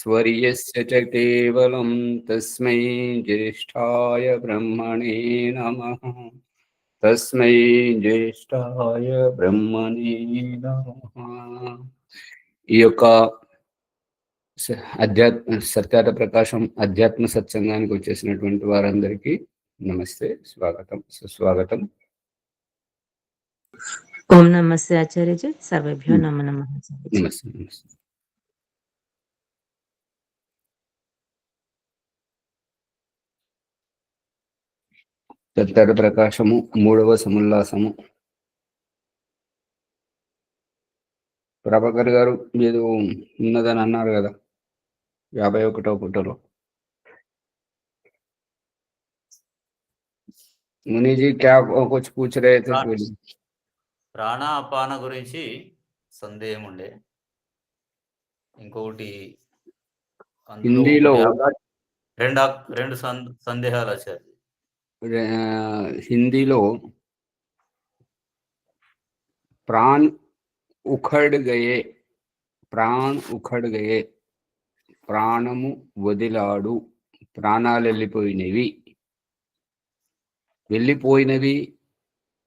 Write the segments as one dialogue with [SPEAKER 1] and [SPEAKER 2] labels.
[SPEAKER 1] స్వర్యస్య చ కేవలం తస్మై జ్యేష్ఠాయ బ్రహ్మణే నమః. తస్మై జ్యేష్ఠాయ బ్రహ్మణే నమః. ఈ యొక్క సత్యాత ప్రకాశం అధ్యాత్మ సత్సంగానికి వచ్చేసినటువంటి వారందరికీ నమస్తే, స్వాగతం, సుస్వాగతం.
[SPEAKER 2] ఓం నమస్తే ఆచార్యజీ. సర్వేభ్యో నమో నమః.
[SPEAKER 1] నమస్తే, నమస్తే. సత్యాత ప్రకాశము 3వ సముల్లాసము. ప్రభాకర్ గారు మీరు ఉన్నదని అన్నారు కదా 51వ పుటలో. మునీజీ క్యా కుछ పూछ रहे थे?
[SPEAKER 3] ప్రాణ అపాన గురించి సందేహం ఉండే. ఇంకొకటి
[SPEAKER 1] హిందీలో
[SPEAKER 3] రెండు సందేహాలు వచ్చాయి.
[SPEAKER 1] హిందీలో ప్రాణ్ ఉఖడ్ గయే, ప్రాణ్ ఉఖడ్ గయే, ప్రాణము వదిలాడు, ప్రాణాలు వెళ్ళిపోయినవి,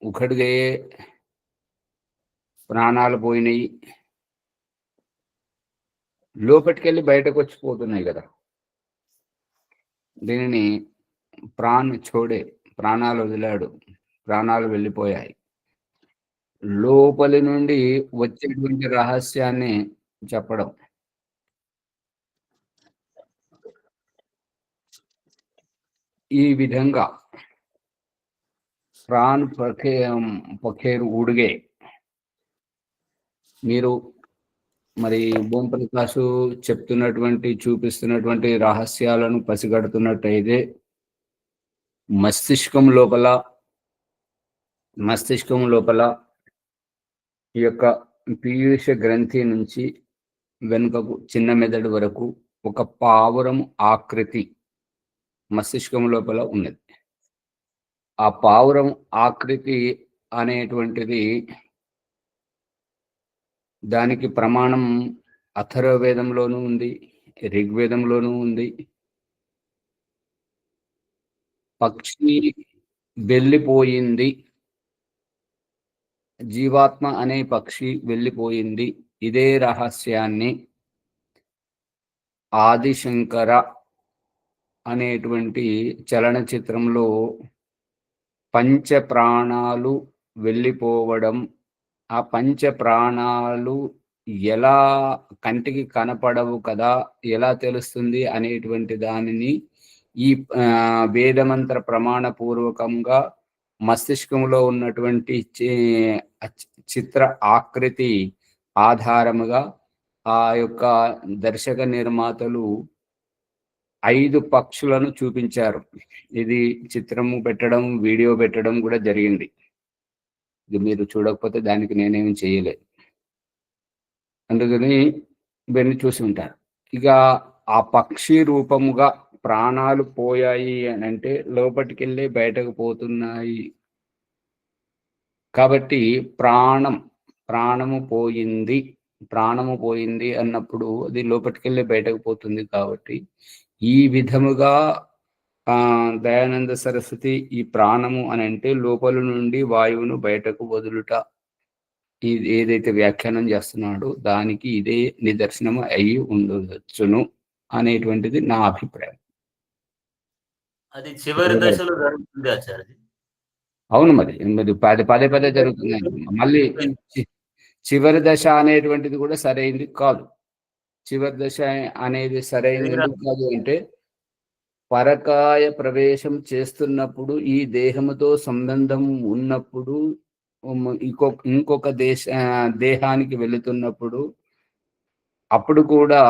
[SPEAKER 1] ఉఖడ్ గయే ప్రాణాలు పోయినాయి, లోపటికెళ్ళి బయటకు వచ్చిపోతున్నాయి కదా. దీనిని ప్రాణ్ చోడే, ప్రాణాలు వదిలాడు, ప్రాణాలు వెళ్ళిపోయాయి. లోపలి నుండి వచ్చేటువంటి రహస్యాన్ని చెప్పడం. ఈ విధంగా ప్రాణ్ పఖేరు ఉడిగే. మీరు మరి భూమి ప్రకాశ్ చూపిస్తున్నటువంటి రహస్యాలను పసిగడుతున్నట్టయితే మస్తిష్కం లోపల ఈ యొక్క పీయూష గ్రంథి నుంచి వెనుకకు చిన్న మెదడు వరకు ఒక పావురం ఆకృతి మస్తిష్కం లోపల ఉన్నది. ఆ పావురం ఆకృతి అనేటువంటిది దానికి ప్రమాణం అథర్వవేదంలోనూ ఉంది, ఋగ్వేదంలోనూ ఉంది. పక్షి వెళ్ళిపోయింది, జీవాత్మ అనే పక్షి వెళ్ళిపోయింది. ఇదే రహస్యాన్ని ఆదిశంకర అనేటువంటి చలనచిత్రంలో పంచ ప్రాణాలు వెళ్ళిపోవడం, ఆ పంచ ప్రాణాలు ఎలా కంటికి కనపడవు కదా, ఎలా తెలుస్తుంది అనేటువంటి దానిని ఈ వేదమంత్ర ప్రమాణ పూర్వకంగా మస్తిష్కంలో ఉన్నటువంటి చిత్ర ఆకృతి ఆధారముగా ఆ యొక్క దర్శక నిర్మాతలు 5 పక్షులను చూపించారు. ఇది చిత్రము పెట్టడం, వీడియో పెట్టడం కూడా జరిగింది. ఇది మీరు చూడకపోతే దానికి నేనేమి చేయలేదు, అందుకని ఇవన్నీ చూసి ఉంటారు. ఇక ఆ పక్షి రూపముగా ప్రాణాలు పోయాయి అని అంటే లోపటికెళ్ళి బయటకు పోతున్నాయి కాబట్టి ప్రాణము పోయింది అన్నప్పుడు అది లోపటికెళ్ళి బయటకు పోతుంది. కాబట్టి ఈ విధముగా దయానంద సరస్వతి ఈ ప్రాణము అని అంటే లోపల నుండి వాయువును బయటకు వదులుట ఏదైతే వ్యాఖ్యానం చేస్తున్నాడో దానికి ఇదే నిదర్శనము అయి ఉండవచ్చును అనేటువంటిది నా అభిప్రాయం.
[SPEAKER 3] అది చివరి దశలో జరుగుతుంది ఆచార్య.
[SPEAKER 1] అవును, మరి పదే జరుగుతుంది. మళ్ళీ చివరి దశ అనేటువంటిది కూడా సరైనది కాదు. చివరి దశ అనేది సరైనది కాదు అంటే పరకాయ ప్రవేశం చేస్తున్నప్పుడు, ఈ దేహముతో సంబంధం ఉన్నప్పుడు, ఇంకొక దేహానికి వెళుతున్నప్పుడు, అప్పుడు కూడా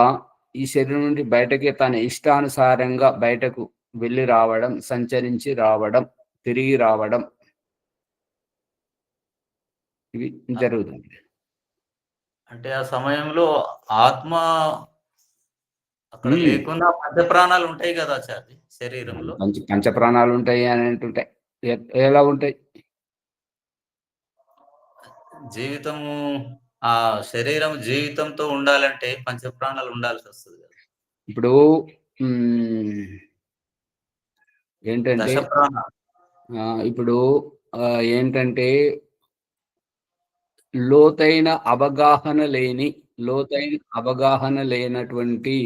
[SPEAKER 1] ఈ శరీరం నుండి బయటకి తన ఇష్టానుసారంగా బయటకు వెళ్ళి రావడం, సంచరించి రావడం, తిరిగి రావడం, ఇవి జరుగుతుంది.
[SPEAKER 3] అంటే ఆ సమయంలో ఆత్మ అక్కడ లేకుండా పంచప్రాణాలు ఉంటాయి కదా ఆచార్య శరీరంలో.
[SPEAKER 1] పంచప్రాణాలు ఉంటాయి అని అంటుంటాయి. ఎలా ఉంటాయి?
[SPEAKER 3] జీవితము, ఆ శరీరం జీవితంతో ఉండాలంటే పంచప్రాణాలు ఉండాల్సి వస్తుంది కదా.
[SPEAKER 1] ఇప్పుడు ఏంటంటే
[SPEAKER 3] దశ ప్రాణాలు.
[SPEAKER 1] ఇప్పుడు ఏంటంటే లోతైన అవగాహన లేనటువంటి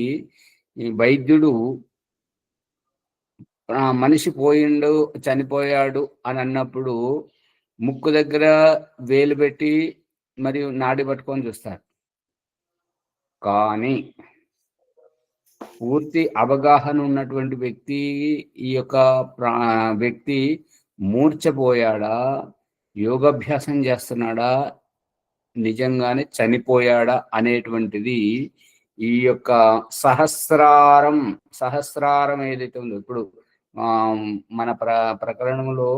[SPEAKER 1] ఈ వైద్యుడు మనిషి చనిపోయాడు అని అన్నప్పుడు ముక్కు దగ్గర వేలు పెట్టి మరియు నాడి పట్టుకొని చూస్తారు. కానీ పూర్తి అవగాహన ఉన్నటువంటి వ్యక్తి ఈ యొక్క వ్యక్తి మూర్ఛపోయాడా, యోగాభ్యాసం చేస్తున్నాడా, నిజంగానే చనిపోయాడా అనేటువంటిది ఈ యొక్క సహస్రారం ఏదైతే ఉందో ఇప్పుడు మన ప్రకరణంలో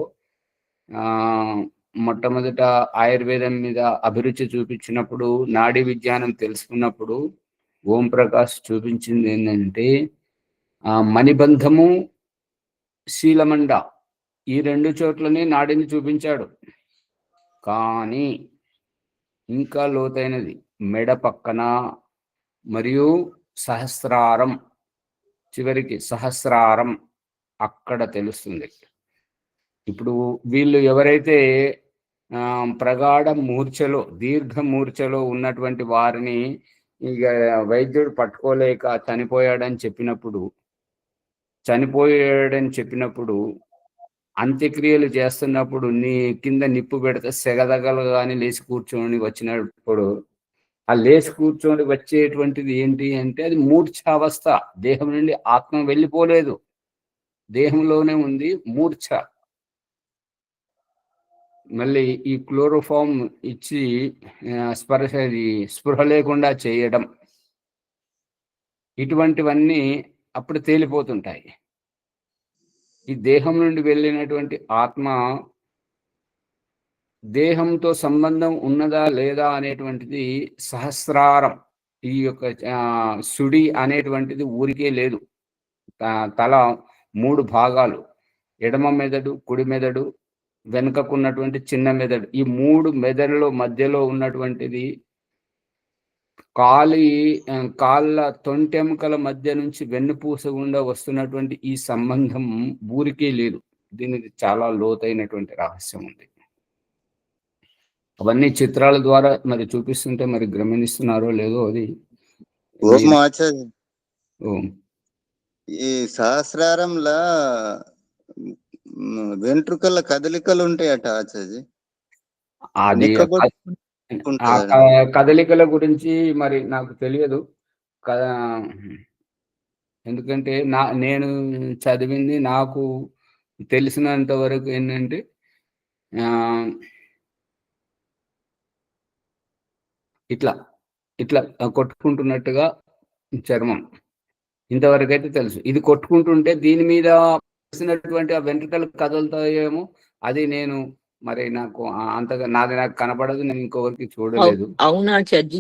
[SPEAKER 1] మొట్టమొదట ఆయుర్వేదం మీద అభిరుచి చూపించినప్పుడు, నాడీ విజ్ఞానం తెలుసుకున్నప్పుడు ఓం ప్రకాష్ చూపించింది ఏంటంటే మణిబంధము, శీలమండ ఈ 2 చోట్లని నాడిని చూపించాడు. కానీ ఇంకా లోతైనది మెడ పక్కన మరియు సహస్రారం, చివరికి సహస్రారం అక్కడ తెలుస్తుంది. ఇప్పుడు వీళ్ళు ఎవరైతే ప్రగాఢ మూర్ఛలో, దీర్ఘ మూర్ఛలో ఉన్నటువంటి వారిని ఇక వైద్యుడు పట్టుకోలేక చనిపోయాడని చెప్పినప్పుడు అంత్యక్రియలు చేస్తున్నప్పుడు నీ కింద నిప్పు పెడితే సెగదగలు కానీ లేచి కూర్చొని వచ్చినప్పుడు ఆ లేచి కూర్చొని వచ్చేటువంటిది ఏంటి అంటే అది మూర్ఛావస్థ. దేహం నుండి ఆత్మ వెళ్ళిపోలేదు, దేహంలోనే ఉంది మూర్ఛ. మళ్ళీ ఈ క్లోరోఫామ్ ఇచ్చి స్పృహ లేకుండా చేయడం, ఇటువంటివన్నీ అప్పుడు తేలిపోతుంటాయి. ఈ దేహం నుండి వెళ్ళినటువంటి ఆత్మ దేహంతో సంబంధం ఉన్నదా లేదా అనేటువంటిది సహస్రారం, ఈ యొక్క సుడి అనేటువంటిది ఊరికే లేదు. తల 3 భాగాలు, ఎడమ మెదడు, కుడి మెదడు, వెనుకకున్నటువంటి చిన్న మెదడు, ఈ 3 మెదడులో మధ్యలో ఉన్నటువంటిది కాళ్ళ తొంటెముకల మధ్య నుంచి వెన్నుపూస గుండా వస్తున్నటువంటి ఈ సంబంధం ఊరికే లేదు. దీనికి చాలా లోతైనటువంటి రహస్యం ఉంది. అవన్నీ చిత్రాల ద్వారా మరి చూపిస్తుంటే మరి గమనిస్తున్నారో లేదో అది.
[SPEAKER 4] ఈ సహస్రారంలా వెంట్రుకల కదలికలు ఉంటాయట ఆచార్య.
[SPEAKER 1] అది కదలికల గురించి మరి నాకు తెలియదు కదా, ఎందుకంటే నేను చదివింది, నాకు తెలిసినంత వరకు ఏంటంటే ఇట్లా ఇట్లా కొట్టుకుంటున్నట్టుగా చర్మం, ఇంతవరకు అయితే తెలుసు. ఇది కొట్టుకుంటుంటే దీని మీద తెలిసినటువంటి ఆ వెంట్రుకలు కదులుతాయేమో, అది నేను మరి నాకు అంతగా నాకు కనపడదు, నేను ఇంకొకరికి చూడలేదు.
[SPEAKER 5] అవునా చర్జి,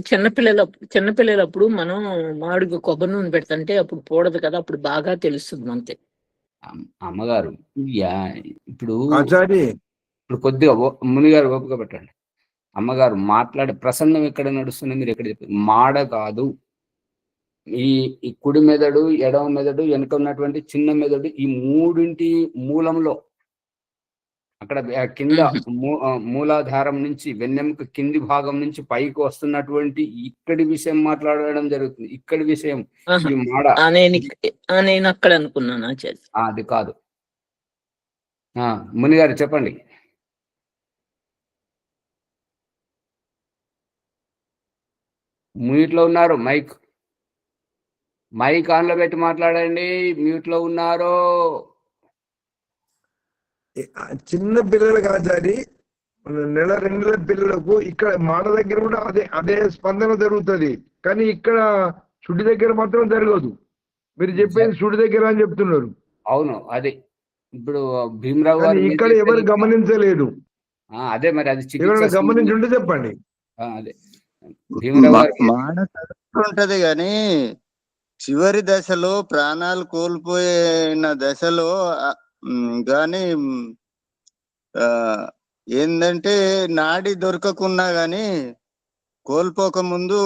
[SPEAKER 5] చిన్నపిల్లలప్పుడు మనం మామిడికి కొబ్బరి నూనె పెడతంటే అప్పుడు పోడదు కదా, అప్పుడు బాగా తెలుస్తుంది అంతే.
[SPEAKER 1] అమ్మగారు ఇప్పుడు కొద్దిగా మునిగారు ఓపిక పెట్టండి. అమ్మగారు మాట్లాడే ప్రసంగం ఎక్కడ నడుస్తుంది, మీరు ఎక్కడ చెప్పారు? మాడ కాదు, ఈ కుడి మెదడు, ఎడమ మెదడు, వెనుక ఉన్నటువంటి చిన్న మెదడు, ఈ 3 మూలంలో అక్కడ కింద మూలాధారం నుంచి వెన్నెముక కింది భాగం నుంచి పైకి వస్తున్నటువంటి ఇక్కడి విషయం మాట్లాడడం జరుగుతుంది. ఇక్కడి విషయం ఈ మాడ
[SPEAKER 5] నేను అక్కడ అనుకున్నాను.
[SPEAKER 1] అది కాదు. మునిగారు చెప్పండి. మ్యూట్ లో ఉన్నారు, మైక్ ఆన్ లో పెట్టి మాట్లాడండి. మ్యూట్ లో ఉన్నారు.
[SPEAKER 6] చిన్న పిల్లలకు ఆచారి 1-2 నెలల పిల్లలకు ఇక్కడ మాడ దగ్గర కూడా అదే స్పందన జరుగుతుంది, కానీ ఇక్కడ సుడి దగ్గర మాత్రం జరగదు. మీరు చెప్పేది సుడి దగ్గర అని చెప్తున్నారు.
[SPEAKER 1] అవును, అది ఇప్పుడు భీమరావు గారు
[SPEAKER 6] ఇక్కడ ఎవరు గమనించలేదు.
[SPEAKER 1] అదే మరి అది
[SPEAKER 6] గమనించి ఉంటే చెప్పండి.
[SPEAKER 1] అదే
[SPEAKER 4] మాడ ఉంటది కానీ చివరి దశలో, ప్రాణాలు కోల్పోయిన దశలో గాని ఏందంటే నాడి దొరకకున్నా గాని కోల్పోక ముందు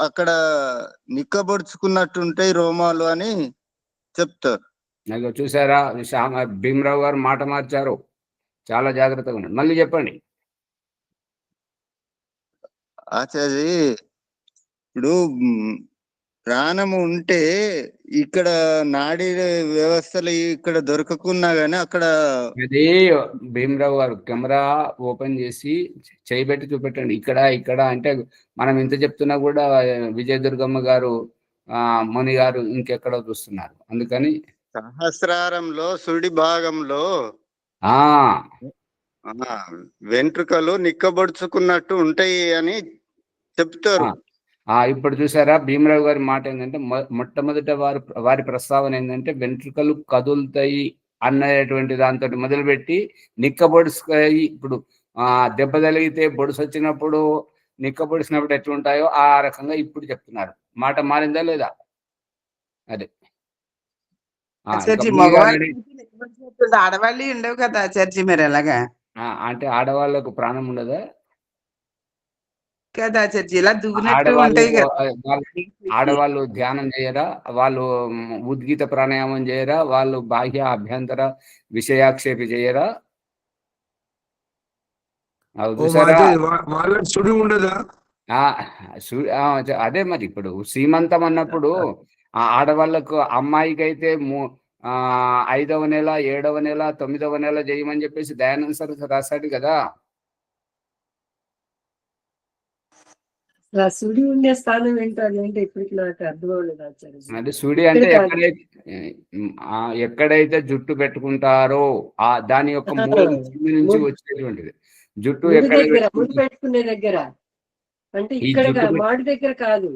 [SPEAKER 4] అక్కడ నిక్కబొడుచుకున్నట్టుంటాయి రోమాలు అని చెప్తారు.
[SPEAKER 1] నాకు చూసారా, భీమరావు గారు మాట మార్చారు. చాలా జాగ్రత్తగా ఉండండి. మళ్ళీ చెప్పండి.
[SPEAKER 4] ఆచార్య, ఇప్పుడు ప్రాణము ఉంటే ఇక్కడ నాడీ వ్యవస్థలు ఇక్కడ దొరకకున్నా గానీ అక్కడ
[SPEAKER 1] అది భీమరావు గారు కెమెరా ఓపెన్ చేసి చేయబెట్టి చూపెట్టండి. ఇక్కడ అంటే మనం ఇంత చెప్తున్నా కూడా విజయదుర్గమ్మ గారు, ముని గారు ఇంకెక్కడో చూస్తున్నారు. అందుకని
[SPEAKER 4] సహస్రారంలో సుడి భాగంలో
[SPEAKER 1] ఆ
[SPEAKER 4] వెంట్రుకలు నిక్కబొడుచుకున్నట్టు ఉంటాయి అని చెప్తారు.
[SPEAKER 1] ఇప్పుడు చూసారా, భీమరావు గారి మాట ఏంటంటే మొట్టమొదట వారి ప్రస్తావన ఏంటంటే వెంట్రుకలు కదులుతాయి అన్నటువంటి దాంతో మొదలుపెట్టి నిక్కబొడుసుకాయి. ఇప్పుడు దెబ్బ తగిలితే బొడుసు వచ్చినప్పుడు నిక్కబొడిసినప్పుడు ఎట్లుంటాయో ఆ రకంగా ఇప్పుడు చెప్తున్నారు. మాట మారిందా లేదా? అదే
[SPEAKER 7] ఆడవాళ్ళు ఉండవు కదా చర్చి, మరి ఎలాగా
[SPEAKER 1] అంటే ఆడవాళ్ళకు ప్రాణం ఉండదా
[SPEAKER 7] కదా చర్చి? ఇలా దువ్వినట్టు ఉంటాయి కదా.
[SPEAKER 1] ఆడవాళ్ళు ధ్యానం చేయరా? వాళ్ళు ఉద్గీత ప్రాణాయామం చేయరా? వాళ్ళు బాహ్య అభ్యంతర విషయాక్షేపి చేయరా?
[SPEAKER 6] సుడి ఉండదా?
[SPEAKER 1] అదే మరి ఇప్పుడు సీమంతం అన్నప్పుడు ఆడవాళ్ళకు, అమ్మాయికి అయితే 5వ నెల, 7వ నెల, 9వ నెల చేయమని చెప్పేసి దయానంద సరస్వతి రాశాడు కదా.
[SPEAKER 8] సుడి ఉండే స్థానం ఏంటంటే ఇప్పటికి నాకు అర్థం అవ్వలేదు ఆచార్య.
[SPEAKER 1] అంటే సుడి అంటే ఎక్కడైతే జుట్టు పెట్టుకుంటారో దాని యొక్క మూలం నుంచి వచ్చేటువంటిది. జుట్టు ఎక్కడ
[SPEAKER 8] పెట్టుకునే దగ్గర అంటే ఇక్కడ మాడి దగ్గర కాదు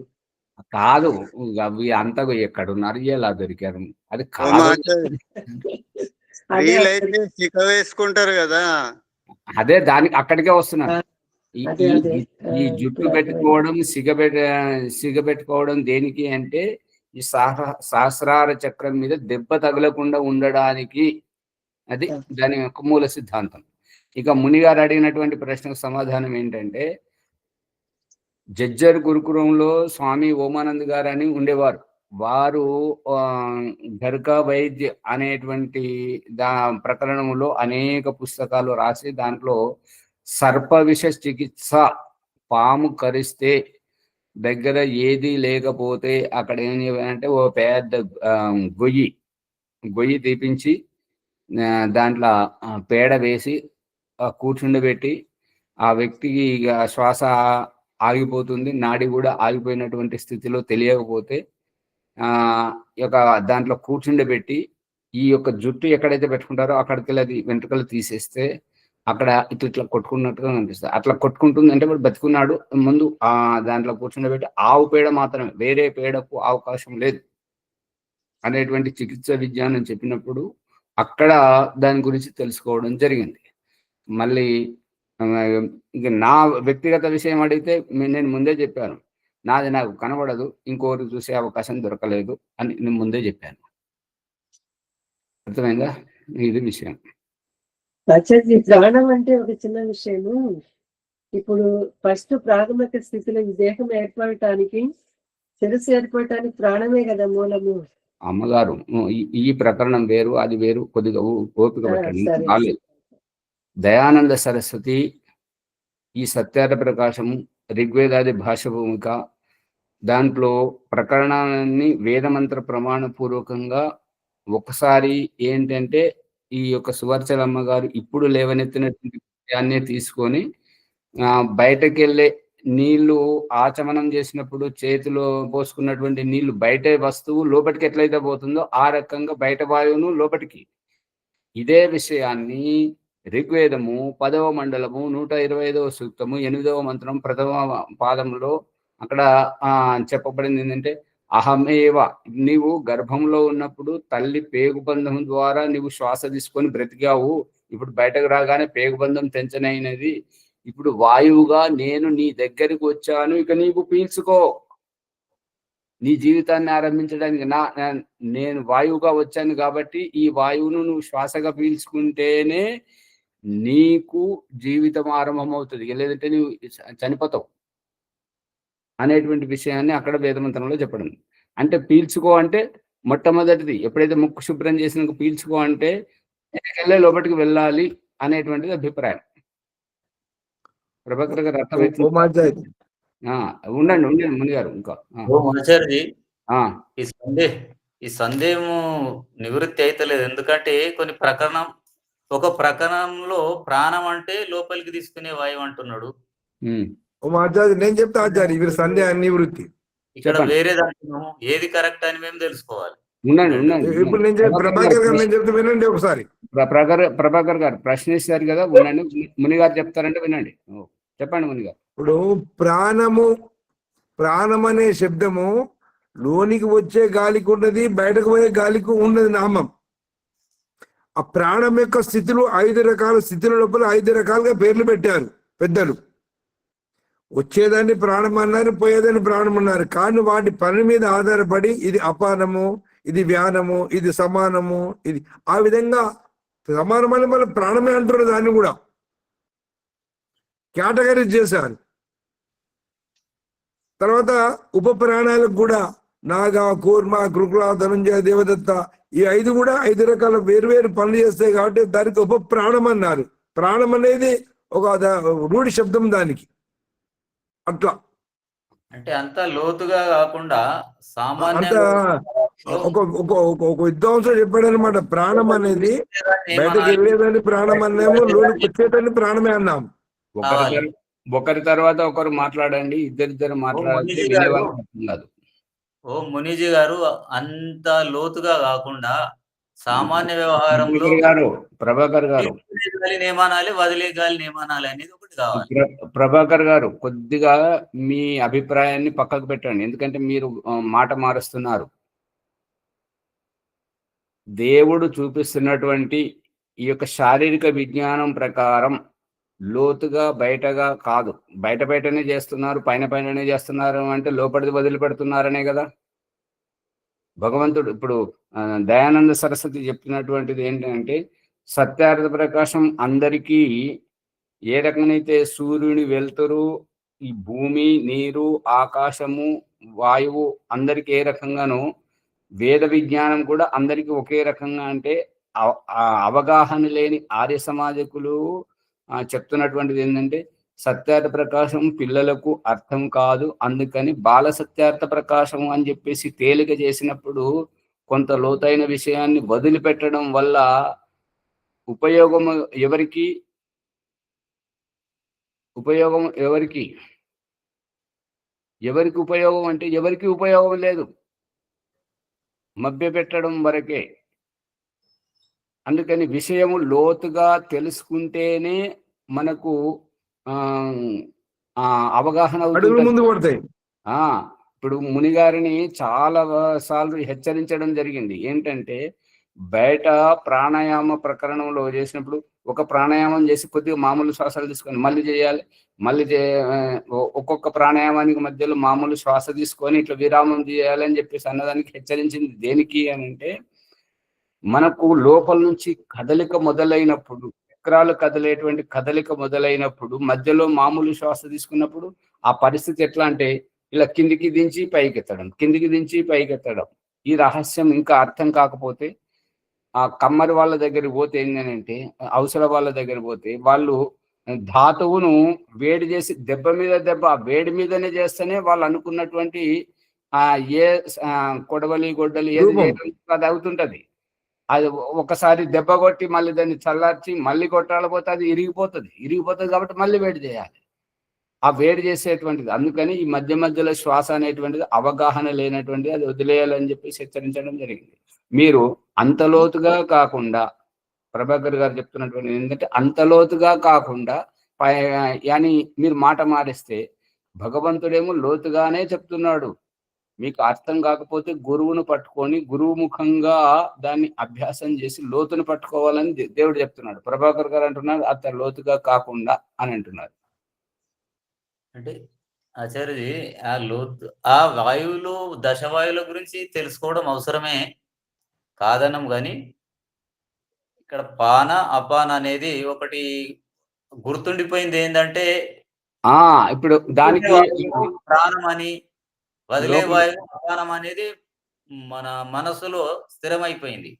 [SPEAKER 1] అవి అంతా ఎక్కడున్నారు, ఎలా దొరికారు? అది కాదు.
[SPEAKER 4] వేసుకుంటారు కదా, అదే
[SPEAKER 1] దానికి అక్కడికే వస్తున్నారు. ఈ జుట్టు పెట్టుకోవడం, సిగబెట్టుకోవడం దేనికి అంటే ఈ సహస్రార చక్రం మీద దెబ్బ తగలకుండా ఉండడానికి. అది దాని యొక్క మూల సిద్ధాంతం. ఇక మునిగారు అడిగినటువంటి ప్రశ్నకు సమాధానం ఏంటంటే, జజ్జర్ గురుకులంలో స్వామి ఓమానంద్ గారు అని ఉండేవారు. వారు ఘర్కా వైద్య అనేటువంటి ప్రకరణంలో అనేక పుస్తకాలు రాసి దాంట్లో సర్ప విష చికిత్స, పాము కరిస్తే దగ్గర ఏది లేకపోతే అక్కడ ఏం చేయాలంటే ఓ పెద్ద గొయ్యి తీపించి దాంట్లో పేడ వేసి కూర్చుండబెట్టి ఆ వ్యక్తికి శ్వాస ఆగిపోతుంది, నాడి కూడా ఆగిపోయినటువంటి స్థితిలో తెలియకపోతే యొక్క దాంట్లో కూర్చుండబెట్టి ఈ యొక్క జుట్టు ఎక్కడైతే పెట్టుకుంటారో అక్కడికి వెళ్ళి అది వెంట్రుకలు తీసేస్తే అక్కడ ఇట్లా కొట్టుకున్నట్టుగా అనిపిస్తుంది. అట్లా కొట్టుకుంటుంది అంటే వాడు బతుకున్నాడు. ముందు దాంట్లో కూర్చుండబెట్టి ఆవు పేడ మాత్రమే, వేరే పేడకు అవకాశం లేదు అనేటువంటి చికిత్స విజ్ఞానం చెప్పినప్పుడు అక్కడ దాని గురించి తెలుసుకోవడం జరిగింది. మళ్ళీ ఇక నా వ్యక్తిగత విషయం అడిగితే నేను ముందే చెప్పాను, నాది నాకు కనబడదు, ఇంకోరు చూసే అవకాశం దొరకలేదు అని నేను ముందే చెప్పాను. అర్థమైందా? ఇది విషయం.
[SPEAKER 8] ప్రాణం అంటే ఒక చిన్న విషయము. ఇప్పుడు ఫస్ట్ ప్రాథమిక స్థితిలో ఈ దేహం ఏర్పడటానికి, శిరస్సు ఏర్పడటానికి ప్రాణమే కదా మూలము.
[SPEAKER 1] అమ్మగారు, ఈ ప్రకరణం వేరు, అది వేరు. కొద్దిగా ఓపిక పట్టండి. దయానంద సరస్వతి ఈ సత్యార్థ ప్రకాశము, ఋగ్వేదాది భాష భూమిక, దాంట్లో ప్రకరణాన్ని వేదమంత్ర ప్రమాణపూర్వకంగా ఒకసారి ఏంటంటే ఈ యొక్క సువర్చలమ్మ గారు ఇప్పుడు లేవనెత్తినటువంటి విషయాన్నే తీసుకొని బయటకు వెళ్ళే నీళ్లు ఆచమనం చేసినప్పుడు చేతిలో పోసుకున్నటువంటి నీళ్లు బయట వస్తువు లోపలికి ఎట్లయితే పోతుందో ఆ రకంగా బయట వాయువును లోపలికి, ఇదే విషయాన్ని ఋగ్వేదము 10వ మండలము 125వ సూక్తము 8వ మంత్రం 1వ పాదంలో అక్కడ చెప్పబడింది ఏంటంటే, అహమేవ, నీవు గర్భంలో ఉన్నప్పుడు తల్లి పేగుబంధం ద్వారా నీవు శ్వాస తీసుకొని బ్రతికావు, ఇప్పుడు బయటకు రాగానే పేగుబంధం తెంచనైనది, ఇప్పుడు వాయువుగా నేను నీ దగ్గరికి వచ్చాను, ఇక నీవు పీల్చుకో, నీ జీవితాన్ని ఆరంభించడానికి నేను వాయువుగా వచ్చాను కాబట్టి ఈ వాయువును నువ్వు శ్వాసగా పీల్చుకుంటేనే నీకు జీవితం ఆరంభమవుతుంది, లేదంటే నువ్వు చనిపోతావు. అనేటువంటి విషయాన్ని అక్కడ వేదమంత్రంలో చెప్పడం. అంటే పీల్చుకో అంటే మొట్టమొదటిది ఎప్పుడైతే ముక్కు శుభ్రం చేసినాక పీల్చుకో అంటే వెనకెళ్ళే లోపలికి వెళ్ళాలి అనేటువంటిది అభిప్రాయం. ప్రభాకర్ గారు
[SPEAKER 6] ఓ
[SPEAKER 1] అర్థమవుతుంది?
[SPEAKER 6] మాచారి
[SPEAKER 1] ఉండండి ముని గారు ఇంకా
[SPEAKER 3] ఓం ఆచార్యజీ,
[SPEAKER 1] ఆ,
[SPEAKER 3] ఈ సందేహం నివృత్తి అయితలేదు. ఎందుకంటే ఒక ప్రకరణంలో ప్రాణం అంటే లోపలికి తీసుకునే వాయువు అంటున్నాడు.
[SPEAKER 1] ఉమ్,
[SPEAKER 6] ఓ మాచారి నేను చెప్తా ఆచారి వీరి సందేహ నివృత్తి.
[SPEAKER 3] ఇక్కడ
[SPEAKER 1] చెప్పండి.
[SPEAKER 3] వేరేది అంటున్నాము. ఏది కరెక్ట్ అని మేము తెలుసుకోవాలి.
[SPEAKER 1] ఉండండి
[SPEAKER 6] ఇప్పుడు నేను ప్రభాకర్ గారు నేను చెప్తే వినండి ఒకసారి.
[SPEAKER 1] ప్రభాకర్ గారు ప్రశ్నిస్తారు కదా, ఉండండి. ముని గారు చెప్తారంటే వినండి. చెప్పండి ముని గారు.
[SPEAKER 6] ఇప్పుడు ప్రాణం అనే శబ్దము లోనికి వచ్చే గాలికి ఉన్నది, బయటకు పోయే గాలికి ఉన్నది నామం. ఆ ప్రాణం యొక్క స్థితులు 5 రకాల స్థితుల లోపల 5 రకాలుగా పేర్లు పెట్టారు పెద్దలు. వచ్చేదాన్ని ప్రాణం అన్నారు, పోయేదాన్ని ప్రాణం అన్నారు. కానీ వాటి పని మీద ఆధారపడి ఇది అపానము, ఇది వ్యానము, ఇది సమానము, ఇది ఆ విధంగా సమానమని మన ప్రాణమే అంటున్నారు. దాన్ని కూడా కేటగరీస్ చేశారు. తర్వాత ఉప ప్రాణాలకు కూడా నాగ, కూర్మ, కృకుల, ధనుంజయ, దేవదత్త ఈ 5 కూడా 5 రకాల వేరు పనులు చేస్తాయి కాబట్టి దానికి ఉప ప్రాణం అన్నారు. ప్రాణం అనేది ఒక రూఢి శబ్దం దానికి. అట్లా
[SPEAKER 3] అంటే అంత లోతుగా కాకుండా
[SPEAKER 6] అంత ఒక విద్వాంసుడు చెప్పాడు అనమాట. ప్రాణం అనేది బయటకు వెళ్ళేదాన్ని ప్రాణం అన్నాము, లోనికి వచ్చేదాన్ని ప్రాణమే అన్నాము.
[SPEAKER 1] ఒకరి తర్వాత ఒకరు మాట్లాడండి, ఇద్దరిద్దరు మాట్లాడితే వినేవాళ్ళు అర్థం కాదు.
[SPEAKER 3] ఓ మునిజీ గారు, అంత లోతుగా కాకుండా సామాన్య వ్యవహారంలో
[SPEAKER 1] ప్రభాకర్ గారు
[SPEAKER 3] ఏమనాలి, వదిలే గాలి ఏమనాలి అనేది ఒకటి కావాలి.
[SPEAKER 1] ప్రభాకర్ గారు కొద్దిగా మీ అభిప్రాయాన్ని పక్కకు పెట్టండి, ఎందుకంటే మీరు మాట మారుస్తున్నారు. దేవుడు చూపిస్తున్నటువంటి ఈ యొక్క శారీరక విజ్ఞానం ప్రకారం లోతుగా బయటగా కాదు, బయటనే చేస్తున్నారు, పైననే చేస్తున్నారు అంటే లోపలిది వదిలిపెడుతున్నారనే కదా. భగవంతుడు ఇప్పుడు దయానంద సరస్వతి చెప్పినటువంటిది ఏంటంటే, సత్యార్థ ప్రకాశం అందరికీ ఏ రకమైతే సూర్యుని వెలుతురు, ఈ భూమి, నీరు, ఆకాశము, వాయువు అందరికీ ఏ రకంగానో వేద విజ్ఞానం కూడా అందరికీ ఒకే రకంగా. అంటే అవగాహన లేని ఆర్య సమాజకులు చెప్తున్నటువంటిది ఏంటంటే, సత్యార్థ ప్రకాశం పిల్లలకు అర్థం కాదు, అందుకని బాల సత్యార్థ ప్రకాశం అని చెప్పేసి తేలిక చేసినప్పుడు కొంత లోతైన విషయాన్ని వదిలిపెట్టడం వల్ల ఉపయోగం ఎవరికి ఉపయోగం అంటే ఎవరికి ఉపయోగం లేదు, మభ్య పెట్టడం వరకే. అందుకని విషయము లోతుగా తెలుసుకుంటేనే మనకు అవగాహన అవుతుంది.
[SPEAKER 6] ముందు పడతాయి.
[SPEAKER 1] ఇప్పుడు మునిగారిని చాలా సార్లు హెచ్చరించడం జరిగింది. ఏంటంటే, బయట ప్రాణాయామ ప్రకరణంలో చేసినప్పుడు ఒక ప్రాణాయామం చేసి కొద్దిగా మామూలు శ్వాసలు తీసుకొని మళ్ళీ చేయాలి, మళ్ళీ ఒక్కొక్క ప్రాణాయామానికి మధ్యలో మామూలు శ్వాస తీసుకొని ఇట్లా విరామం చేయాలని చెప్పేసి అన్నదానికి హెచ్చరించింది. దేనికి అని అంటే, మనకు లోపల నుంచి కదలిక మొదలైనప్పుడు, చక్రాలు కదిలేటువంటి కదలిక మొదలైనప్పుడు మధ్యలో మామూలు శ్వాస తీసుకున్నప్పుడు ఆ పరిస్థితి ఎట్లా అంటే, ఇలా కిందికి దించి పైకెత్తడం, కిందికి దించి పైకెత్తడం. ఈ రహస్యం ఇంకా అర్థం కాకపోతే ఆ కమ్మరి వాళ్ళ దగ్గరికి పోతే ఏంటంటే, అవసర వాళ్ళ దగ్గర పోతే వాళ్ళు ధాతువును వేడి చేసి దెబ్బ మీద దెబ్బ వేడి మీదనే చేస్తేనే వాళ్ళు అనుకున్నటువంటి ఏ కొడవలి గొడ్డలి ఏది అది అవుతుంటది. అది ఒకసారి దెబ్బ కొట్టి మళ్ళీ దాన్ని చల్లార్చి మళ్ళీ కొట్టాలపోతే అది ఇరిగిపోతుంది కాబట్టి మళ్ళీ వేడి చేయాలి. ఆ వేడి చేసేటువంటిది. అందుకని ఈ మధ్యలో శ్వాస అనేటువంటిది అవగాహన లేనటువంటిది, అది వదిలేయాలని చెప్పేసి హెచ్చరించడం జరిగింది. మీరు అంతలోతుగా కాకుండా, ప్రభాకర్ గారు చెప్తున్నటువంటి ఏంటంటే అంతలోతుగా కాకుండా అని మీరు మాట మారిస్తే, భగవంతుడేమో లోతుగానే చెప్తున్నాడు. మీకు అర్థం కాకపోతే గురువును పట్టుకొని గురువు ముఖంగా దాన్ని అభ్యాసం చేసి లోతును పట్టుకోవాలని దేవుడు చెప్తున్నాడు. ప్రభాకర్ గారు అంటున్నారు అంత లోతుగా కాకుండా అని అంటున్నారు.
[SPEAKER 3] అంటే ఆచార్యజీ, ఆ వాయువులు, దశవాయువుల గురించి తెలుసుకోవడం అవసరమే కాదనం, కానీ ఇక్కడ పాన అపాన అనేది ఒకటి గుర్తుండిపోయింది. ఏంటంటే,
[SPEAKER 1] ఇప్పుడు దానికి
[SPEAKER 3] ప్రాణం అని, వదిలే
[SPEAKER 1] లోపల
[SPEAKER 3] వాయువు అపానం అనేది మన మనసులో స్థిరమైపోయింది.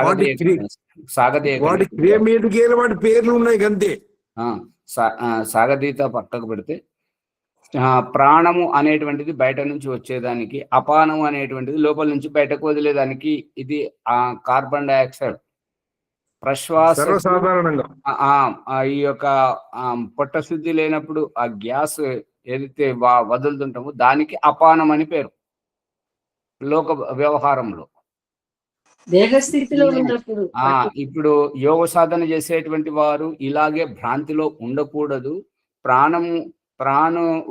[SPEAKER 6] వాటి క్రియ వాటి పేర్లు ఉన్నాయి అంతే.
[SPEAKER 1] సాగతీత పక్కకు పెడితే ప్రాణము అనేటువంటిది బయట నుంచి వచ్చేదానికి, అపానము అనేటువంటిది లోపల నుంచి బయటకు వదిలేదానికి. ఇది కార్బన్ డైఆక్సైడ్ ప్రశ్వాస
[SPEAKER 6] సర్వసాధారణంగా
[SPEAKER 1] ఈ యొక్క పొట్ట శుద్ధి లేనప్పుడు ఆ గ్యాస్ ఏదైతే వదులుతుంటామో దానికి అపానం అని పేరు లోక వ్యవహారంలో.
[SPEAKER 8] దేహస్థితిలో ఉన్నప్పుడు
[SPEAKER 1] ఇప్పుడు యోగ సాధన చేసేటువంటి వారు ఇలాగే భ్రాంతిలో ఉండకూడదు. ప్రాణం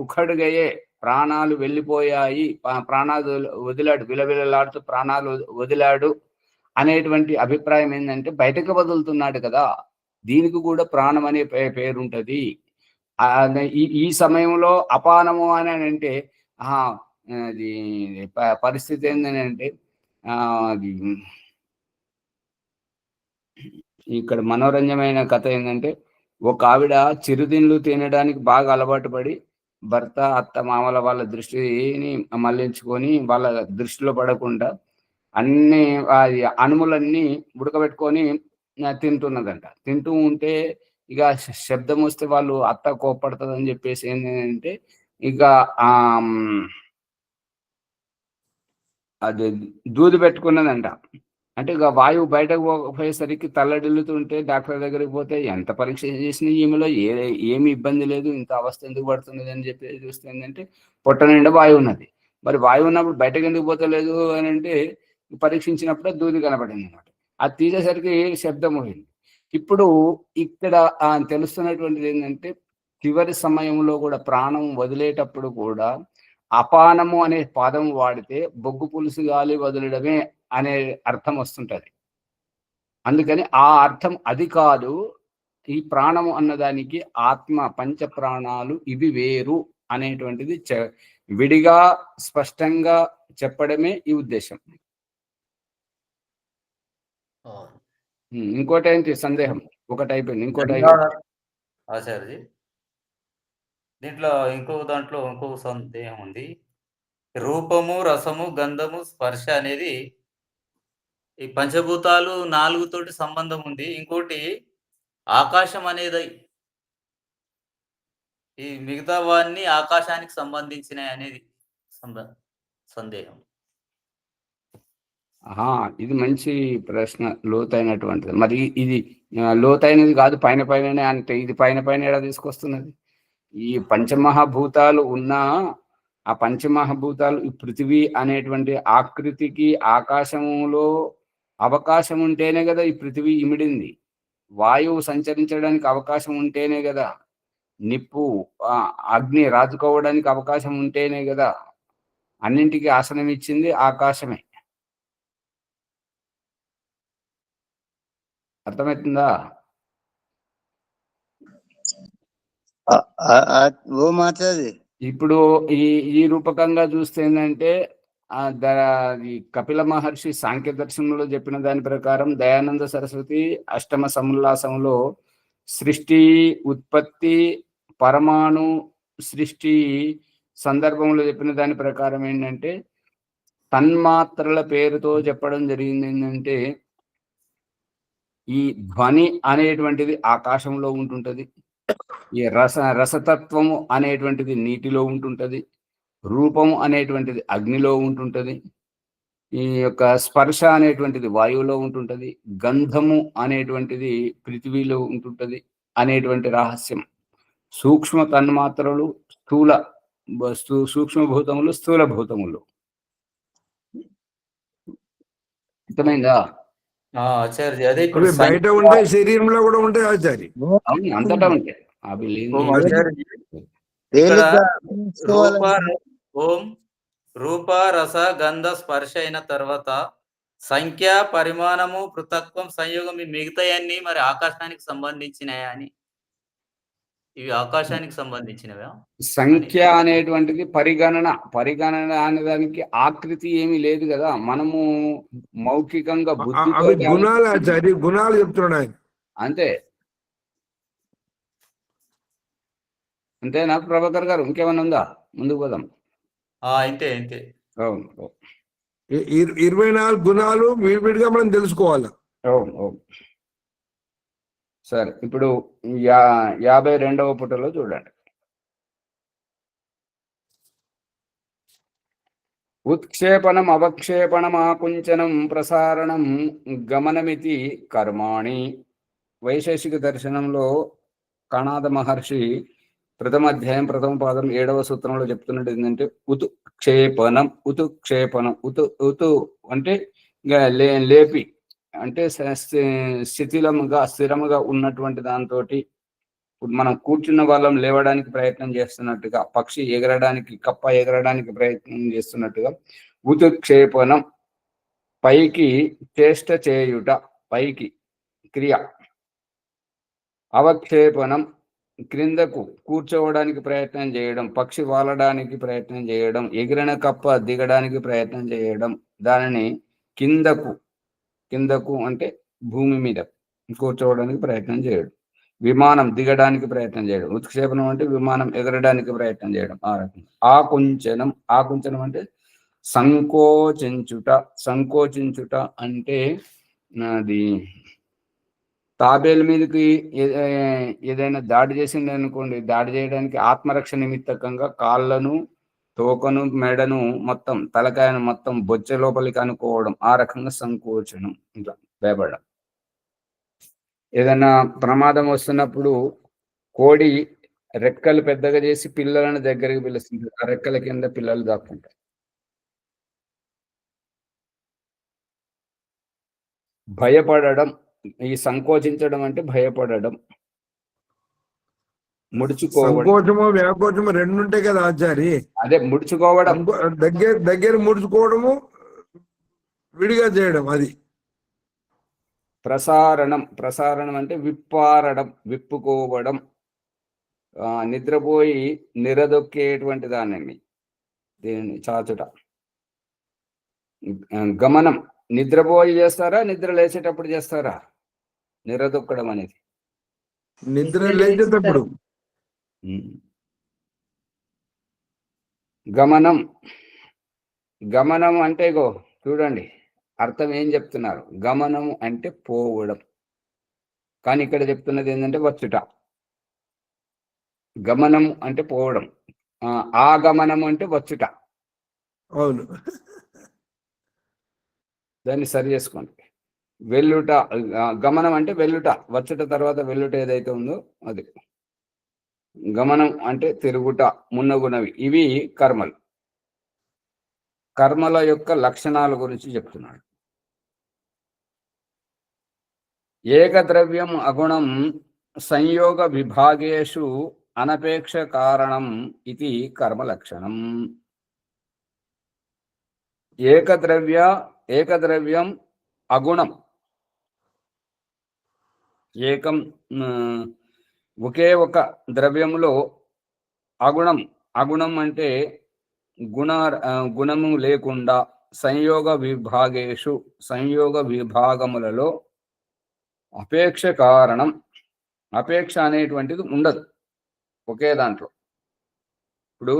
[SPEAKER 1] ఉఖడుగయే, ప్రాణాలు వెళ్ళిపోయాయి, ప్రాణాలు వదిలాడు, విలవిలలాడుతూ ప్రాణాలు వదిలాడు అనేటువంటి అభిప్రాయం ఏంటంటే బయటకు వదులుతున్నాడు కదా, దీనికి కూడా ప్రాణం అనే పేరు ఉంటుంది. ఈ సమయంలో అపానము అని అంటే అది పరిస్థితి ఏంటంటే అది ఇక్కడ మనోరంజమైన కథ ఏంటంటే, ఒక ఆవిడ చిరుతిండ్లు తినడానికి బాగా అలవాటు పడి భర్త అత్త మామల వాళ్ళ దృష్టిని మళ్లించుకొని వాళ్ళ దృష్టిలో పడకుండా అన్ని అణుములన్నీ ఉడకబెట్టుకొని తింటున్నదంట. తింటూ ఉంటే ఇక శబ్దం వస్తే వాళ్ళు అత్త కోప్పడుతుంది అని చెప్పేసి ఏంటంటే ఇక అది దూది పెట్టుకున్నదంట. అంటే ఇక వాయువు బయటకు పోయేసరికి తల్లడిల్లుతుంటే డాక్టర్ దగ్గరికి పోతే ఎంత పరీక్ష చేసినా ఈమెలో ఏమి ఇబ్బంది లేదు, ఇంత అవస్థ ఎందుకు పడుతున్నది అని చెప్పి చూస్తే ఏంటంటే పొట్ట నిండా వాయువు ఉన్నది. మరి వాయువు ఉన్నప్పుడు బయటకు ఎందుకు పోతలేదు అని అంటే పరీక్షించినప్పుడు దూది కనపడింది అనమాట. అది తీసేసరికి శబ్దం పోయింది. ఇప్పుడు ఇక్కడ తెలుస్తున్నటువంటిది ఏంటంటే చివరి సమయంలో కూడా ప్రాణం వదిలేటప్పుడు కూడా అపానము అనే పదం వాడితే బొగ్గు పులుసు గాలి వదలడమే అనే అర్థం వస్తుంటది. అందుకని ఆ అర్థం అది కాదు. ఈ ప్రాణము అన్నదానికి ఆత్మ, పంచ ప్రాణాలు ఇవి వేరు అనేటువంటిది విడిగా స్పష్టంగా చెప్పడమే ఈ ఉద్దేశం. ఇంకోటి ఏంటి సందేహం? ఒకటి అయిపోయింది, ఇంకోటి అయిపోయింది
[SPEAKER 3] ఆచార్యజీ. దీంట్లో ఇంకో సందేహం ఉంది. రూపము, రసము, గంధము, స్పర్శ అనేది ఈ పంచభూతాలు 4 తోటి సంబంధం ఉంది. ఇంకోటి ఆకాశం అనేది ఈ మిగతా వాన్ని ఆకాశానికి సంబంధించినవి అనేది సందేహం.
[SPEAKER 1] ఇది మంచి ప్రశ్న, లోతైనటువంటిది. మరి ఇది లోతైనది కాదు, పైన పైననే అంటే ఇది పైన ఎలా తీసుకొస్తున్నది? ఈ పంచమహాభూతాలు ఉన్నా ఆ పంచమహాభూతాలు ఈ పృథివీ అనేటువంటి ఆకృతికి ఆకాశంలో అవకాశం ఉంటేనే కదా ఈ పృథివీ ఇమిడింది. వాయువు సంచరించడానికి అవకాశం ఉంటేనే కదా, నిప్పు అగ్ని రాజుకోవడానికి అవకాశం ఉంటేనే కదా, అన్నింటికి ఆసనం ఇచ్చింది ఆకాశమే. అర్థమవుతుందా? ఇప్పుడు ఈ రూపకంగా చూస్తే ఏంటంటే కపిల మహర్షి సాంఖ్య దర్శనంలో చెప్పిన దాని ప్రకారం దయానంద సరస్వతి అష్టమ సముల్లాసంలో సృష్టి, ఉత్పత్తి, పరమాణు సృష్టి సందర్భంలో చెప్పిన దాని ప్రకారం ఏంటంటే తన్మాత్రల పేరుతో చెప్పడం జరిగింది. ఏంటంటే ఈ ధ్వని అనేటువంటిది ఆకాశంలో ఉంటుంటది, ఈ రసతత్వము అనేటువంటిది నీటిలో ఉంటుంటది, రూపము అనేటువంటిది అగ్నిలో ఉంటుంటది, ఈ యొక్క స్పర్శ అనేటువంటిది వాయువులో ఉంటుంటది, గంధము అనేటువంటిది పృథివీలో ఉంటుంటది అనేటువంటి రహస్యం. సూక్ష్మ తన్మాత్రలు సూక్ష్మభూతములు, స్థూల భూతములు. అర్థమైందా?
[SPEAKER 3] అదే
[SPEAKER 6] బయట ఉంటాయి, శరీరంలో కూడా ఉంటాయి ఆచార్య.
[SPEAKER 1] అవును, అంతటా ఉంటాయి. అవి
[SPEAKER 3] ఓం రూప, రస, గంధ, స్పర్శ అయిన తర్వాత సంఖ్య, పరిమాణము, పృథక్వం, సంయోగం ఈ మిగతాయన్నీ మరి ఆకాశానికి సంబంధించినయా అని? ఇవి ఆకాశానికి సంబంధించినవా?
[SPEAKER 1] సంఖ్య అనేటువంటిది పరిగణన అనేదానికి ఆకృతి ఏమీ లేదు కదా. మనము మౌఖికంగా
[SPEAKER 6] గుణాలు ఆచార్య, గుణాలు చెప్తున్నాడు ఆయన.
[SPEAKER 1] అంతే. అంతేనా ప్రభాకర్ గారు? ఇంకేమైనా ఉందా? ముందుకు పోదాం.
[SPEAKER 3] ఇంతే ఇంతే.
[SPEAKER 1] అవును.
[SPEAKER 6] 24 గుణాలు విడివిడిగా మనం తెలుసుకోవాలి.
[SPEAKER 1] అవును. అవును. సరే, ఇప్పుడు 52వ పుటలో చూడండి. ఉత్క్షేపణం అవక్షేపణం ఆకుంచనం ప్రసారణం గమనమితి కర్మాణి. వైశేషిక దర్శనంలో కణాద మహర్షి ప్రథమ అధ్యాయం ప్రథమ పాదం 7వ సూత్రంలో చెప్తున్నట్టు ఏంటంటే ఉత్క్షేపణం. ఉత్క్షేపణం ఉతు అంటే లేపి, అంటే స్థిరముగా ఉన్నటువంటి దాంతో మనం కూర్చున్న వాళ్ళం లేవడానికి ప్రయత్నం చేస్తున్నట్టుగా, పక్షి ఎగరడానికి, కప్ప ఎగరడానికి ప్రయత్నం చేస్తున్నట్టుగా ఉత్క్షేపణం పైకి చేష్ట చేయుట, పైకి క్రియ. అవక్షేపణం క్రిందకు కూర్చోవడానికి ప్రయత్నం చేయడం, పక్షి వాలడానికి ప్రయత్నం చేయడం, ఎగిరిన కప్ప దిగడానికి ప్రయత్నం చేయడం, దానిని కిందకు అంటే భూమి మీద కూర్చోవడానికి ప్రయత్నం చేయడం. విమానం దిగడానికి ప్రయత్నం చేయడం. ఉత్క్షేపణం అంటే విమానం ఎగరడానికి ప్రయత్నం చేయడం. ఆ రకంగా. ఆకుంచనం అంటే సంకోచించుట అంటే అది తాబేలు మీదకి ఏదైనా దాడి చేసింది అనుకోండి, దాడి చేయడానికి ఆత్మరక్ష నిమిత్తకంగా కాళ్ళను, తోకను, మెడను మొత్తం, తలకాయను మొత్తం బొచ్చ లోపలికి అనుకోవడం. ఆ రకంగా సంకోచనం, ఇట్లా భయపడడం. ఏదైనా ప్రమాదం వస్తున్నప్పుడు కోడి రెక్కలు పెద్దగా చేసి పిల్లలను దగ్గరికి పిలుస్తుంది. ఆ రెక్కల కింద పిల్లలు దాక్కుంటారు. భయపడడం, ఈ సంకోచించడం అంటే భయపడడం. ముడుచుకోవడం,
[SPEAKER 6] సంకోచము వ్యాకోచము రెండు ఉంటాయి కదా ఆచారి.
[SPEAKER 1] అదే ముడుచుకోవడం,
[SPEAKER 6] దగ్గర ముడుచుకోవడము, విడిగా చేయడం. అది ప్రసారణం అంటే విప్పారడం, విప్పుకోవడం. నిద్రపోయి నిరదొక్కేటువంటి దాన్ని, దీనిని చాచుట. గమనం నిద్రపోయి చేస్తారా, నిద్ర లేచేటప్పుడు చేస్తారా? నిరదొక్కడం అనేది నిద్ర లేచేటప్పుడు.
[SPEAKER 1] గమనం అంటే చూడండి అర్థం ఏం చెప్తున్నారు. గమనం అంటే పోవడం, కానీ ఇక్కడ చెప్తున్నది ఏంటంటే వచ్చుట. గమనం అంటే పోవడం, ఆగమనం అంటే వచ్చుట.
[SPEAKER 6] అవును,
[SPEAKER 1] దాన్ని సరి చేసుకోండి. వెళ్ళుట, గమనం అంటే వెళ్ళుట, వచ్చుట తర్వాత వెళ్ళుట ఏదైతే ఉందో అది. గమనం అంటే తిరుగుట, మున్నగునవి. ఇవి కర్మల యొక్క లక్షణాల గురించి చెప్తున్నాడు. ఏకద్రవ్యం అగుణం సంయోగ విభాగేషు అనపేక్ష కారణం ఇది కర్మ లక్షణం. ఏకద్రవ్యం అగుణం. ఒకే ఒక ద్రవ్యంలో అగుణం అంటే గుణము లేకుండా, సంయోగ విభాగములలో అపేక్ష కారణం, అపేక్ష అనేటువంటిది ఉండదు ఒకే దాంట్లో. ఇప్పుడు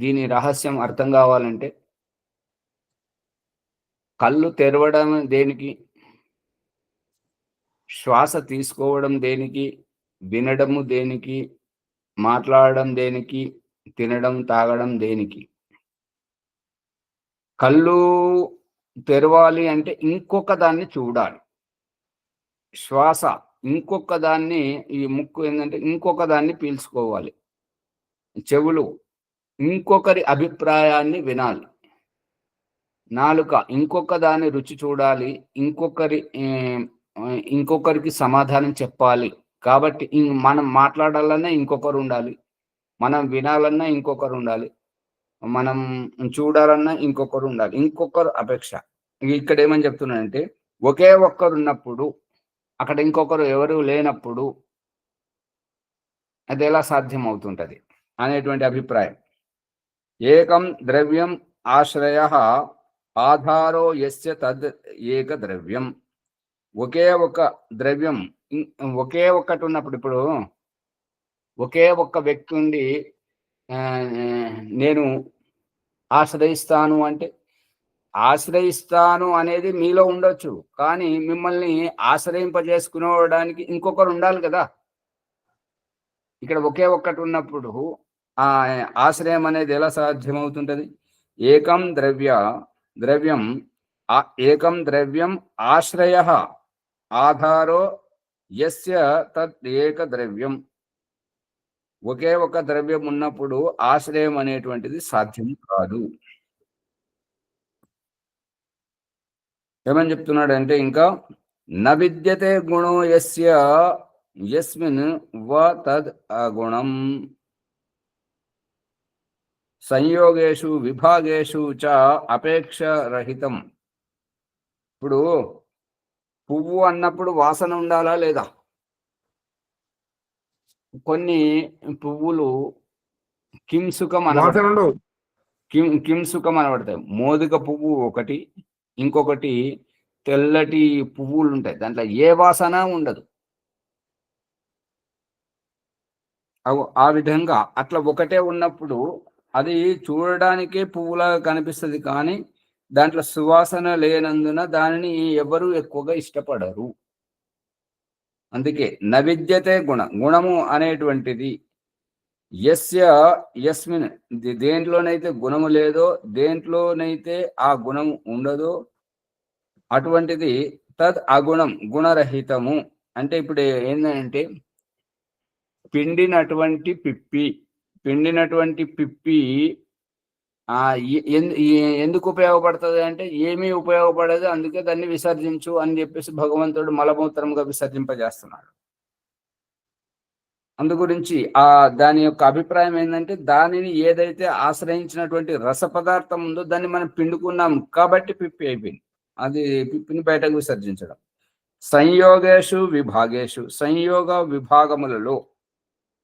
[SPEAKER 1] దీని రహస్యం అర్థం కావాలంటే, కళ్ళు తెరవడం దేనికి, శ్వాస తీసుకోవడం దేనికి, వినడము దేనికి, మాట్లాడడం దేనికి, తినడం తాగడం దేనికి? కళ్ళు తెరవాలి అంటే ఇంకొక దాన్ని చూడాలి. శ్వాస ఇంకొక దాన్ని, ఈ ముక్కు ఏంటంటే ఇంకొక దాన్ని పీల్చుకోవాలి. చెవులు ఇంకొకరి అభిప్రాయాన్ని వినాలి. నాలుక ఇంకొక దాన్ని రుచి చూడాలి, ఇంకొకరికి సమాధానం చెప్పాలి. కాబట్టి మనం మాట్లాడాలన్నా ఇంకొకరు ఉండాలి, మనం వినాలన్నా ఇంకొకరు ఉండాలి, మనం చూడాలన్నా ఇంకొకరు ఉండాలి. ఇంకొకరు అపేక్ష. ఇక్కడ ఏమని చెప్తున్నానంటే, ఒకే ఒక్కరు ఉన్నప్పుడు, అక్కడ ఇంకొకరు ఎవరు లేనప్పుడు అది ఎలా సాధ్యం అవుతుంటది అనేటువంటి అభిప్రాయం. ఏకం ద్రవ్యం ఆశ్రయ ఆధారో యస్య తద్ ఏక ద్రవ్యం. ఒకే ఒక ద్రవ్యం, ఒకే ఒక్కటి ఉన్నప్పుడు, ఇప్పుడు ఒకే ఒక్క వ్యక్తి ఉండి నేను ఆశ్రయిస్తాను అంటే, ఆశ్రయిస్తాను అనేది మీలో ఉండొచ్చు, కానీ మిమ్మల్ని ఆశ్రయింపజేసుకునేవడానికి ఇంకొకరు ఉండాలి కదా. ఇక్కడ ఒకే ఒక్కటి ఉన్నప్పుడు ఆ ఆశ్రయం అనేది ఎలా సాధ్యమవుతుంటది? ఏకం ద్రవ్యం ఆశ్రయ ఆధారో యస్య తత్ ఏక ద్రవ్యం. ఒకే ఒక ద్రవ్యం ఉన్నప్పుడు ఆశ్రయం అనేటువంటిది సాధ్యం కాదు. ఏమని చెప్తున్నాడంటే ఇంకా న విద్యతే గుణో యస్మిన్ వ తద్ అగుణం సంయోగేషు విభాగేషు చ అపేక్ష రహితం. ఇప్పుడు పువ్వు అన్నప్పుడు వాసన ఉండాలా లేదా? కొన్ని పువ్వులు కింసుకం అనబడతాయి. మోదుగ పువ్వు ఒకటి, ఇంకొకటి తెల్లటి పువ్వులు ఉంటాయి, దాంట్లో ఏ వాసన ఉండదు. ఆ విధంగా అట్లా ఒకటే ఉన్నప్పుడు అది చూడడానికే పువ్వులాగా కనిపిస్తుంది, కానీ దాంట్లో సువాసన లేనందున దానిని ఎవరు ఎక్కువగా ఇష్టపడరు. అందుకే నవిద్యతే గుణము అనేటువంటిది యస్మిన్, దేంట్లోనైతే గుణము లేదో, దేంట్లోనైతే ఆ గుణం ఉండదో అటువంటిది తద్ అగుణం, గుణరహితము. అంటే ఇప్పుడు ఏంటంటే పిండినటువంటి పిప్పి ఎందుకు ఉపయోగపడుతుంది అంటే ఏమీ ఉపయోగపడదు, అందుకే దాన్ని విసర్జించు అని చెప్పేసి భగవంతుడు మలమూత్రంగా విసర్జింపజేస్తున్నాడు. అందు గురించి దాని యొక్క అభిప్రాయం ఏంటంటే దానిని ఏదైతే ఆశ్రయించినటువంటి రస పదార్థం ఉందో దాన్ని మనం పిండుకున్నాం కాబట్టి పిప్పి అయిపోయింది, అది పిప్పిని బయటకు విసర్జించడం. సంయోగేషు విభాగేషు, సంయోగ విభాగములలో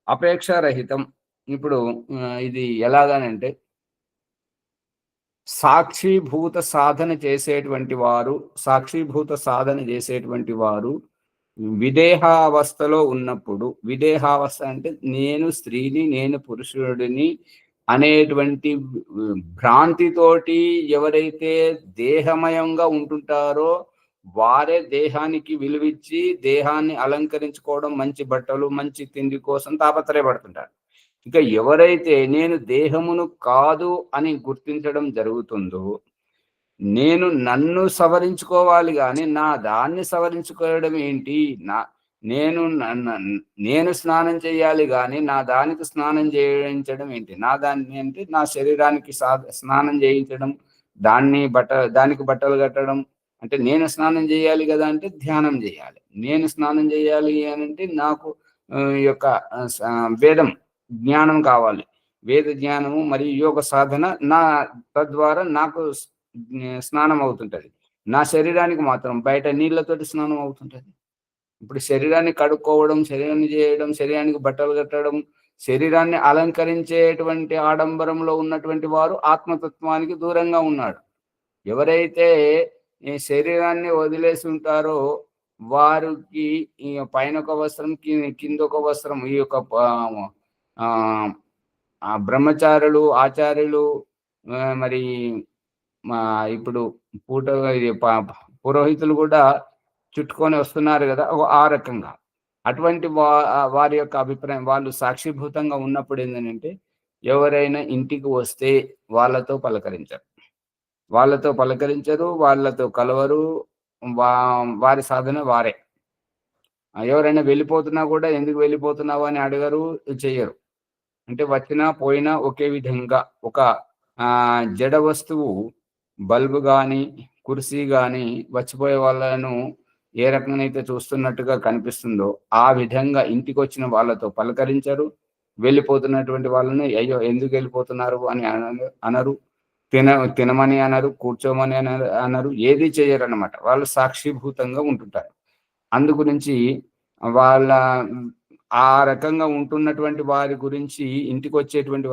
[SPEAKER 1] అపేక్షారహితం. ఇప్పుడు ఇది ఎలాగానంటే సాక్షిభూత సాధన చేసేటువంటి వారు విదేహావస్థలో ఉన్నప్పుడు, విదేహావస్థ అంటే నేను స్త్రీని నేను పురుషుడిని అనేటువంటి భ్రాంతితోటి ఎవరైతే దేహమయంగా ఉంటుంటారో వారే దేహానికి విలువిచ్చి దేహాన్ని అలంకరించుకోవడం, మంచి బట్టలు మంచి తిండి కోసం తాపత్రయపడుతుంటారు. ఇక ఎవరైతే నేను దేహమును కాదు అని గుర్తించడం జరుగుతుందో, నేను నన్ను సవరించుకోవాలి కానీ నా దాన్ని సవరించుకోవడం ఏంటి, నేను స్నానం చేయాలి కానీ నా దానికి స్నానం చేయించడం ఏంటి, నా దాన్ని అంటే నా శరీరానికి స్నానం చేయించడం, దానికి బట్టలు కట్టడం. అంటే నేను స్నానం చేయాలి కదా అంటే ధ్యానం చేయాలి, నేను స్నానం చేయాలి అని అంటే నాకు యొక్క వేదం జ్ఞానం కావాలి, వేద జ్ఞానము మరియు యోగ సాధన తద్వారా నాకు స్నానం అవుతుంటది. నా శరీరానికి మాత్రం బయట నీళ్లతోటి స్నానం అవుతుంటది. ఇప్పుడు శరీరాన్ని కడుక్కోవడం, శరీరాన్ని చేయడం, శరీరానికి బట్టలు కట్టడం, శరీరాన్ని అలంకరించేటువంటి ఆడంబరంలో ఉన్నటువంటి వారు ఆత్మతత్వానికి దూరంగా ఉన్నాడు. ఎవరైతే ఈ శరీరాన్ని వదిలేసి ఉంటారో వారికి ఈ పైన ఒక వస్త్రం కింద ఒక వస్త్రం, ఈ యొక్క బ్రహ్మచారులు ఆచార్యులు మరి ఇప్పుడు పురోహితులు కూడా చుట్టుకొని వస్తున్నారు కదా, ఆ రకంగా. అటువంటి వారి యొక్క అభిప్రాయం, వాళ్ళు సాక్షిభూతంగా ఉన్నప్పుడు ఏంటంటే ఎవరైనా ఇంటికి వస్తే వాళ్ళతో పలకరించరు, వాళ్ళతో కలవరు, వారి సాధన వారే. ఎవరైనా వెళ్ళిపోతున్నా కూడా ఎందుకు వెళ్ళిపోతున్నావు అని అడగరు, చెయ్యరు. అంటే వచ్చినా పోయినా ఒకే విధంగా ఒక జడ వస్తువు బల్బు కానీ కుర్సీ కానీ వచ్చిపోయే వాళ్ళను ఏ రకంగా అయితే చూస్తున్నట్టుగా కనిపిస్తుందో ఆ విధంగా ఇంటికి వచ్చిన వాళ్ళతో పలకరించరు, వెళ్ళిపోతున్నటువంటి వాళ్ళని అయ్యో ఎందుకు వెళ్ళిపోతున్నారు అని అనరు, తినమని అనరు, కూర్చోమని అనరు, ఏది చేయరు అన్నమాట. వాళ్ళు సాక్షిభూతంగా ఉంటుంటారు. అందు గురించి వాళ్ళ ఆ రకంగా ఉంటున్నటువంటి వారి గురించి ఇంటికి వచ్చేటువంటి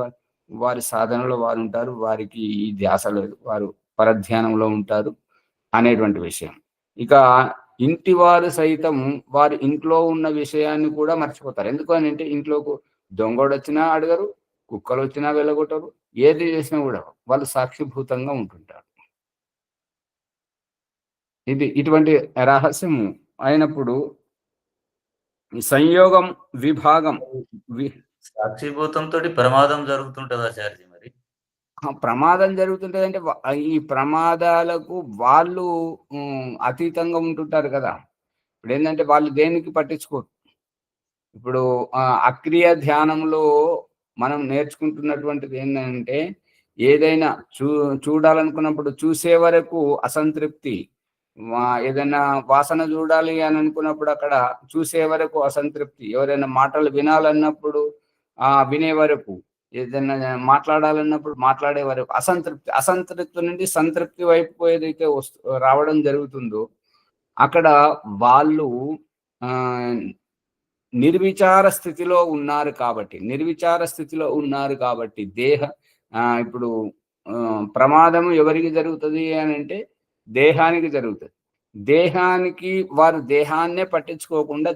[SPEAKER 1] వారి సాధనలో వారు ఉంటారు, వారికి ఈ ధ్యాస లేదు, వారు పరధ్యానంలో ఉంటారు అనేటువంటి విషయం. ఇక ఇంటి వారు సైతం వారి ఇంట్లో ఉన్న విషయాన్ని కూడా మర్చిపోతారు. ఎందుకనంటే ఇంట్లోకి దొంగోడు వచ్చినా అడగరు, కుక్కలు వచ్చినా వెళ్ళగొట్టరు, ఏది చేసినా కూడా వాళ్ళు సాక్షిభూతంగా ఉంటుంటారు. ఇది ఇటువంటి రహస్యం అయినప్పుడు సంయోగం విభాగం
[SPEAKER 3] సాక్షిభూతంతో ప్రమాదం జరుగుతుంటది ఆచార్య మరి.
[SPEAKER 1] ప్రమాదం జరుగుతుంటదంటే ఈ ప్రమాదాలకు వాళ్ళు అతీతంగా ఉంటుంటారు కదా. ఇప్పుడు ఏంటంటే వాళ్ళు దేనికి పట్టించుకోరు. ఇప్పుడు అక్రియ ధ్యానంలో మనం నేర్చుకుంటున్నటువంటిది ఏంటంటే ఏదైనా చూడాలనుకున్నప్పుడు చూసే వరకు అసంతృప్తి, ఏదైనా వాసన చూడాలి అని అనుకున్నప్పుడు అక్కడ చూసే వరకు అసంతృప్తి, ఎవరైనా మాటలు వినాలన్నప్పుడు వినే వరకు, ఏదైనా మాట్లాడాలన్నప్పుడు మాట్లాడే వరకు అసంతృప్తి, అసంతృప్తి నుండి సంతృప్తి వైపు ఏదైతే రావడం జరుగుతుందో అక్కడ వాళ్ళు నిర్విచార స్థితిలో ఉన్నారు కాబట్టి ఇప్పుడు ప్రమాదం ఎవరికి జరుగుతుంది అని అంటే దేహానికి జరుగుతుంది. దేహానికి వారు దేహాన్నే పట్టించుకోకుండా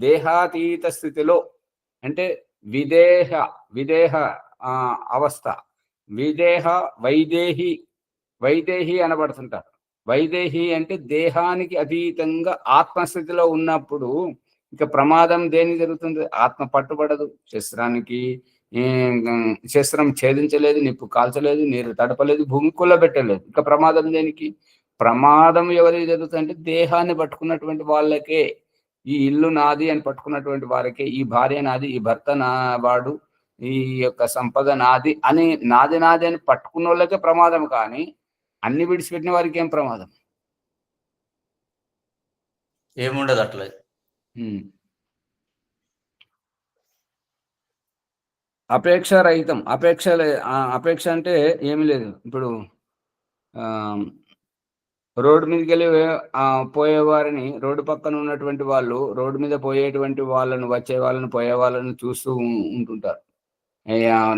[SPEAKER 1] దేహాతీత స్థితిలో, అంటే విదేహ అవస్థ, వైదేహి అనబడుతుంటారు. వైదేహి అంటే దేహానికి అతీతంగా ఆత్మస్థితిలో ఉన్నప్పుడు ఇక ప్రమాదం దేనికి జరుగుతుంది? ఆత్మ పట్టుబడదు. శస్త్రం ఛేదించలేదు, నిప్పు కాల్చలేదు, నీరు తడపలేదు, భూమి కుల్లబెట్టలేదు. ఇక ప్రమాదం దేనికి? ప్రమాదం ఎవరికి జరుగుతుంది అంటే దేహాన్ని పట్టుకున్నటువంటి వాళ్ళకే. ఈ ఇల్లు నాది అని పట్టుకున్నటువంటి వారికే, ఈ భార్య నాది, ఈ భర్త వాడు, ఈ యొక్క సంపద నాది అని నాది అని పట్టుకున్న వాళ్ళకే ప్రమాదం. కానీ అన్ని విడిచిపెట్టిన వారికి ఏం ప్రమాదం?
[SPEAKER 3] ఏముండదు అట్లా.
[SPEAKER 1] అపేక్ష రహితం. అపేక్ష అంటే ఏమి లేదు. ఇప్పుడు రోడ్డు మీదకి వెళ్ళి పోయేవారిని, రోడ్డు పక్కన ఉన్నటువంటి వాళ్ళు రోడ్డు మీద పోయేటువంటి వాళ్ళను, వచ్చే వాళ్ళను, పోయే వాళ్ళను చూస్తూ ఉంటుంటారు.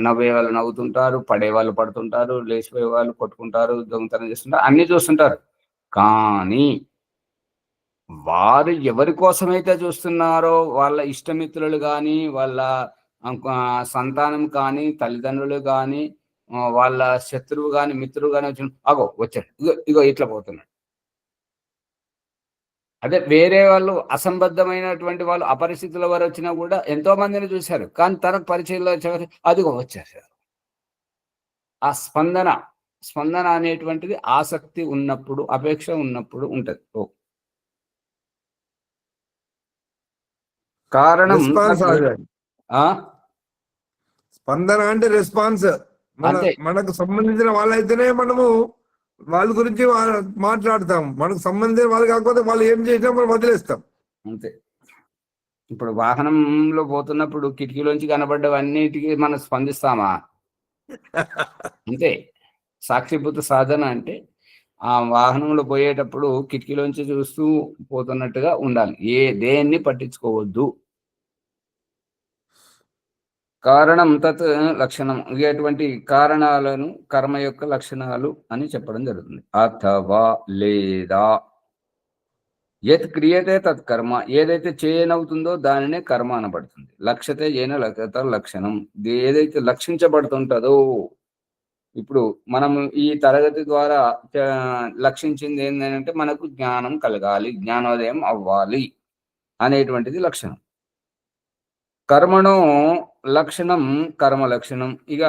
[SPEAKER 1] నవ్వే వాళ్ళు నవ్వుతుంటారు, పడే వాళ్ళు పడుతుంటారు, లేచిపోయే వాళ్ళు కొట్టుకుంటారు, దొంగతనం చేస్తుంటారు, అన్ని చూస్తుంటారు. కానీ వారు ఎవరి కోసమైతే చూస్తున్నారో, వాళ్ళ ఇష్టమిత్రులు కానీ, వాళ్ళ సంతానం కానీ, తల్లిదండ్రులు కానీ, వాళ్ళ శత్రువు కానీ, మిత్రువు కానీ వచ్చాడు, ఇగో ఇట్లా పోతున్నాడు. అదే వేరే వాళ్ళు అసంబద్ధమైనటువంటి వాళ్ళు అపరిస్థితుల వారు వచ్చినా కూడా ఎంతో మందిని చూశారు, కానీ తనకు పరిచయంలో వచ్చేవారు అదిగో వచ్చేసారు. ఆ స్పందన అనేటువంటిది ఆసక్తి ఉన్నప్పుడు, అపేక్ష ఉన్నప్పుడు ఉంటది. కారణం
[SPEAKER 6] స్పందన అంటే రెస్పాన్స్. మనకు సంబంధించిన వాళ్ళైతేనే మనము వాళ్ళ గురించి మాట్లాడతాం. మనకు సంబంధించిన వాళ్ళు కాకపోతే వాళ్ళు ఏం చేసినా మనం వదిలేస్తాం.
[SPEAKER 1] అంతే. ఇప్పుడు వాహనంలో పోతున్నప్పుడు కిటికీలోంచి కనబడ్డవన్నిటికీ మనం స్పందిస్తామా? అంతే. సాక్షిభూత సాధన అంటే ఆ వాహనంలో పోయేటప్పుడు కిటికీలోంచి చూస్తూ పోతున్నట్టుగా ఉండాలి. దేన్ని పట్టించుకోవద్దు. కారణం తత్ లక్షణం. ఇటువంటి కారణాలను కర్మ యొక్క లక్షణాలు అని చెప్పడం జరుగుతుంది. అథవా లేదా యత్ క్రియతే తత్ కర్మ, ఏదైతే చేయనవుతుందో దానినే కర్మ అనబడుతుంది. లక్ష్యతే ఏన లక్షణం, ఏదైతే లక్షించబడుతుంటదో. ఇప్పుడు మనము ఈ తరగతి ద్వారా లక్షించింది ఏంటంటే మనకు జ్ఞానం కలగాలి, జ్ఞానోదయం అవ్వాలి అనేటువంటిది లక్షణం. కర్మణో లక్షణం కర్మ లక్షణం. ఇక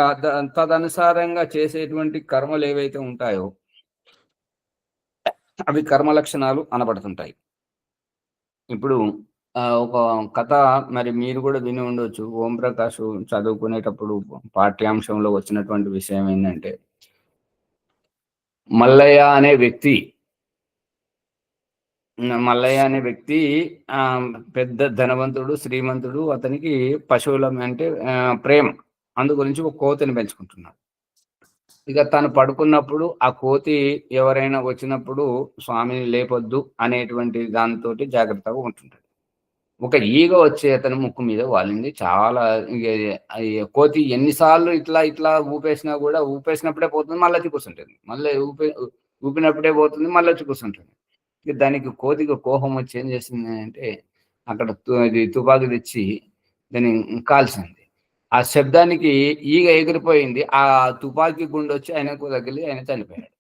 [SPEAKER 1] తదనుసారంగా చేసేటువంటి కర్మలు ఏవైతే ఉంటాయో అవి కర్మ లక్షణాలు అనబడుతుంటాయి. ఇప్పుడు ఒక కథ మరి మీరు కూడా విని ఉండొచ్చు. ఓంప్రకాష్ చదువుకునేటప్పుడు పాఠ్యాంశంలో వచ్చినటువంటి విషయం ఏంటంటే, మల్లయ్య అనే వ్యక్తి పెద్ద ధనవంతుడు, శ్రీమంతుడు. అతనికి పశువుల అంటే ప్రేమ. అందు గురించి ఒక కోతిని పెంచుకుంటున్నాడు. ఇక తను పడుకున్నప్పుడు ఆ కోతి ఎవరైనా వచ్చినప్పుడు స్వామిని లేపొద్దు అనేటువంటి దాంతో జాగ్రత్తగా ఉంటుంటాడు. ఒక ఈగ వచ్చి అతను ముక్కు మీద వాలింది. చాలా కోతి ఎన్నిసార్లు ఇట్లా ఊపేసినప్పుడే పోతుంది, మళ్ళీ వచ్చి కూర్చుంటుంది. మళ్ళీ ఊపినప్పుడే పోతుంది, మళ్ళీ వచ్చి కూర్చుంటుంది. దానికి కోతికి కోపం వచ్చి ఏం చేసింది అంటే, అక్కడ తుపాకీ తెచ్చి దాన్ని కాల్చింది. ఆ శబ్దానికి ఈగ ఎగిరిపోయింది. ఆ తుపాకీ గుండు వచ్చి ఆయనకు తగిలి ఆయన చనిపోయాడు.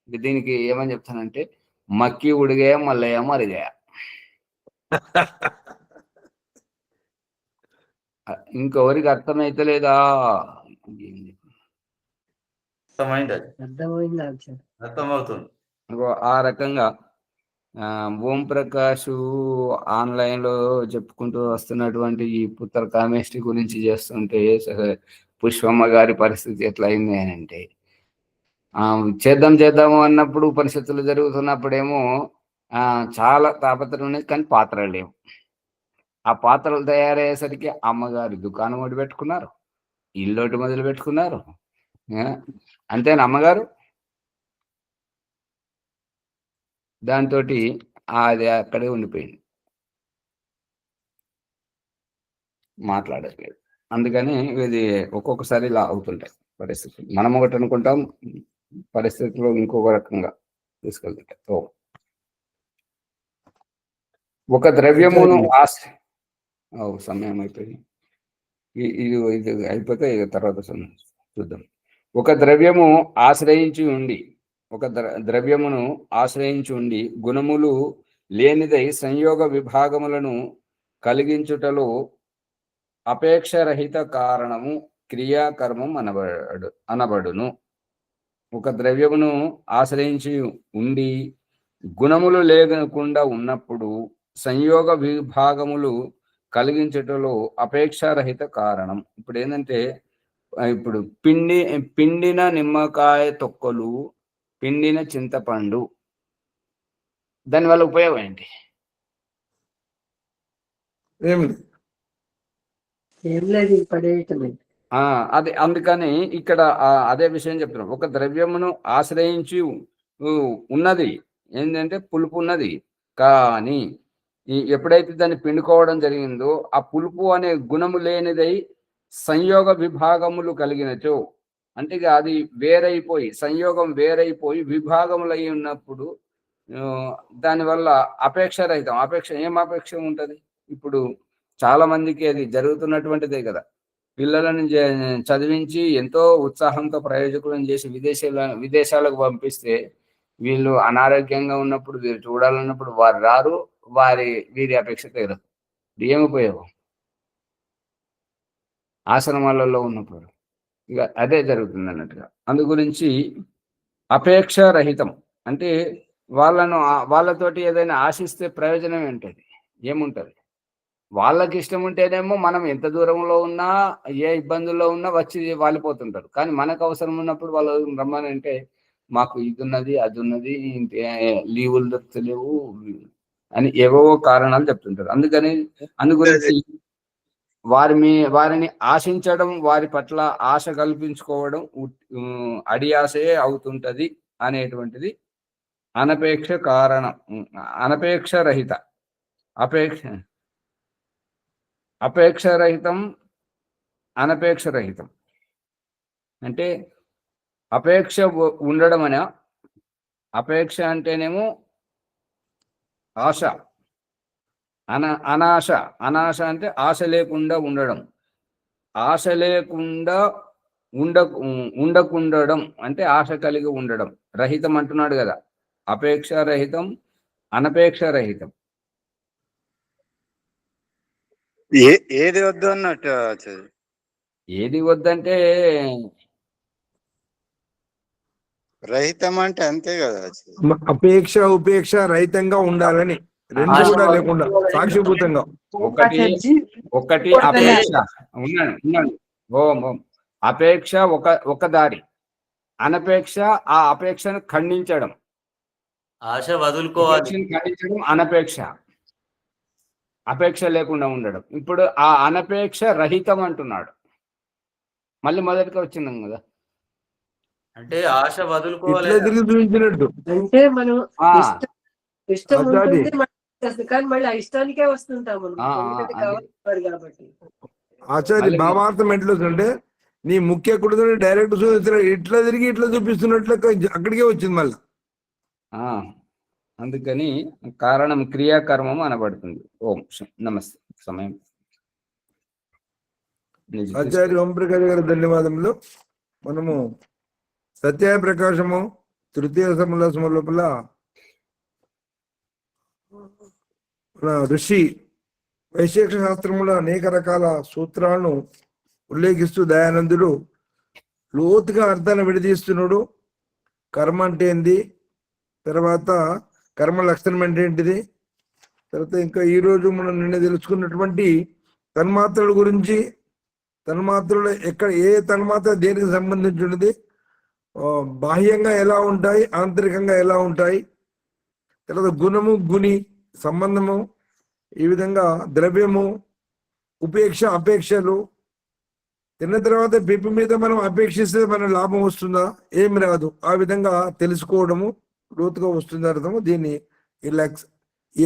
[SPEAKER 1] దీనికి ఏమని చెప్తానంటే మక్కి ఉడిగాయ మల్లయ్య మరిగాయ. ఇంకెవరికి అర్థమైతే లేదా?
[SPEAKER 3] అర్థమైంది,
[SPEAKER 8] అర్థమైంది ఆచార్య.
[SPEAKER 3] అర్థమవుతుంది.
[SPEAKER 1] ఆ రకంగా ఓం ప్రకాష్ ఆన్లైన్లో చెప్పుకుంటూ వస్తున్నటువంటి ఈ పుత్ర కామేష్టి గురించి చేస్తుంటే పుష్పమ్మ గారి పరిస్థితి ఎట్లా అయింది అని అంటే చేద్దాము అన్నప్పుడు పరిస్థితులు జరుగుతున్నప్పుడేమో చాలా తాపత్రయం ఉన్నాయి, కానీ పాత్రలు లేవు. ఆ పాత్రలు తయారయ్యేసరికి అమ్మగారు దుకాణం ఒకటి పెట్టుకున్నారు, ఇల్లు ఒకటి మొదలు పెట్టుకున్నారు. అంతేనా అమ్మగారు? దాంతో అది అక్కడే ఉండిపోయింది, మాట్లాడట్లేదు. అందుకని ఇది ఒక్కొక్కసారి ఇలా అవుతుంటాయి పరిస్థితులు. మనం ఒకటి అనుకుంటాం, పరిస్థితులు ఇంకొక రకంగా తీసుకెళ్తుంటాయి. ఒక ద్రవ్యమును సమయం అయిపోయింది. ఇది అయిపోతే తర్వాత చూద్దాం. ఒక ద్రవ్యము ద్రవ్యమును ఆశ్రయించి ఉండి గుణములు లేనిదై సంయోగ విభాగములను కలిగించుటలో అపేక్షరహిత కారణము క్రియాకర్మం అనబడును. ఒక ద్రవ్యమును ఆశ్రయించి ఉండి గుణములు లేకుండా ఉన్నప్పుడు సంయోగ విభాగములు కలిగించుటలో అపేక్షారహిత కారణం. ఇప్పుడు ఏంటంటే ఇప్పుడు పిండిన నిమ్మకాయ తొక్కలు, పిండిన చింతపండు, దానివల్ల ఉపయోగం ఏంటి? అదే, అందుకని ఇక్కడ అదే విషయం చెప్తున్నాం. ఒక ద్రవ్యమును ఆశ్రయించి ఉన్నది ఏంటంటే పులుపు ఉన్నది, కానీ ఎప్పుడైతే దాన్ని పిండుకోవడం జరిగిందో ఆ పులుపు అనే గుణము లేనిదై సంయోగ విభాగములు కలిగినచో, అంటే అది వేరైపోయి సంయోగం వేరైపోయి విభాగములై ఉన్నప్పుడు దానివల్ల అపేక్ష రహితం. ఏం అపేక్ష ఉంటుంది? ఇప్పుడు చాలా మందికి అది జరుగుతున్నటువంటిదే కదా. పిల్లలను చదివించి ఎంతో ఉత్సాహంతో ప్రయోజకులను చేసి విదేశాలకు పంపిస్తే వీళ్ళు అనారోగ్యంగా ఉన్నప్పుడు, వీరు చూడాలన్నప్పుడు వారు రారు, వీరి అపేక్ష తీరదు. ఏం ఉపయోగం? ఆశ్రమాలలో ఉన్నప్పుడు ఇక అదే జరుగుతుంది అన్నట్టుగా. అందు గురించి అపేక్ష రహితం అంటే వాళ్ళతోటి ఏదైనా ఆశిస్తే ప్రయోజనం ఏంటది? ఏముంటది? వాళ్ళకి ఇష్టం ఉంటేనేమో మనం ఎంత దూరంలో ఉన్నా, ఏ ఇబ్బందుల్లో ఉన్నా వచ్చి వాలిపోతుంటారు. కానీ మనకు అవసరం ఉన్నప్పుడు వాళ్ళు రమ్మనంటే మాకు ఇది ఉన్నది, అది ఉన్నది, లీవులు దొరుకుతలేవు అని ఏవో కారణాలు చెప్తుంటారు. అందుగురించి వారిని ఆశించడం, వారి పట్ల ఆశ కల్పించుకోవడం అడియాసే అవుతుంటది అనేటువంటిది అనపేక్ష కారణం. అనపేక్ష రహిత అపేక్షరహితం అనపేక్షరహితం అంటే అపేక్ష ఉండడం అనే. అపేక్ష అంటేనేమో ఆశ, అనాశ అంటే ఆశ లేకుండా ఉండడం. ఆశ లేకుండా ఉండకుండడం అంటే ఆశ కలిగి ఉండడం. రహితం అంటున్నాడు కదా, అపేక్ష రహితం అనపేక్ష రహితం.
[SPEAKER 4] ఏది వద్దు అన్నట్టు?
[SPEAKER 1] ఏది వద్దంటే
[SPEAKER 4] రహితం అంటే అంతే కదా.
[SPEAKER 6] అపేక్ష ఉపేక్ష రహితంగా ఉండాలని, రెండు కూడా లేకుండా సాక్షిభూతంగా.
[SPEAKER 1] ఒకటి అపేక్ష ఉన్నాను. ఓం అపేక్ష ఒక దారి, అనపేక్ష ఆ అపేక్షను ఖండించడం,
[SPEAKER 3] ఆశ వదులుకోవాలి,
[SPEAKER 1] ఖండించడం అనపేక్ష. అపేక్ష లేకుండా ఉండడం. ఇప్పుడు ఆ అనపేక్ష రహితం అంటున్నాడు. మళ్ళీ మొదటిగా వచ్చిందాం కదా,
[SPEAKER 3] అంటే ఆశ వదులుకోవాలి
[SPEAKER 8] అంటే మనం ఇష్టం ఉంటుంది కానీ మళ్ళీ ఆ ఇష్టానికే వస్తుంటాము కాబట్టి.
[SPEAKER 6] ఆచార్య భావార్థం ఎట్లా అంటే నీ ముఖ్య కుడు డైరెక్ట్ ఇట్లా తిరిగి ఇట్లా చూపిస్తున్నట్లు అక్కడికే వచ్చింది మళ్ళీ.
[SPEAKER 1] అందుకని కారణం క్రియాకర్మం అనబడుతుంది. ఓం నమస్తే. సమయం
[SPEAKER 6] ఆచార్య ఓంప్రకాష్ గారి ధన్యవాదములు. మనము సత్యాయ ప్రకాశము తృతీయ సమలసము లోపల మన ఋషి వైశేష శాస్త్రములో అనేక రకాల సూత్రాలను ఉల్లేఖిస్తూ దయానందుడు లోతుగా అర్థాన్ని విడదీస్తున్నాడు. కర్మ అంటే ఏంది, తర్వాత కర్మ లక్షణం అంటే ఏంటిది, తర్వాత ఇంకా ఈరోజు మనం నిన్న తెలుసుకున్నటువంటి తన్మాత్రల గురించి, తన్మాత్రలు ఎక్కడ ఏ తన్మాత్ర దేనికి సంబంధించి ఉన్నది, బాహ్యంగా ఎలా ఉంటాయి, ఆంతరికంగా ఎలా ఉంటాయి, తర్వాత గుణము గుణి సంబంధము, ఈ విధంగా ద్రవ్యము, ఉపేక్ష అపేక్షలు, తిన్న తర్వాత పిప్పి మీద మనం అపేక్షిస్తే మన లాభం వస్తుందా, ఏమి రాదు. ఆ విధంగా తెలుసుకోవడము లోతుగా వస్తుంది అర్థము. దీన్ని ఈ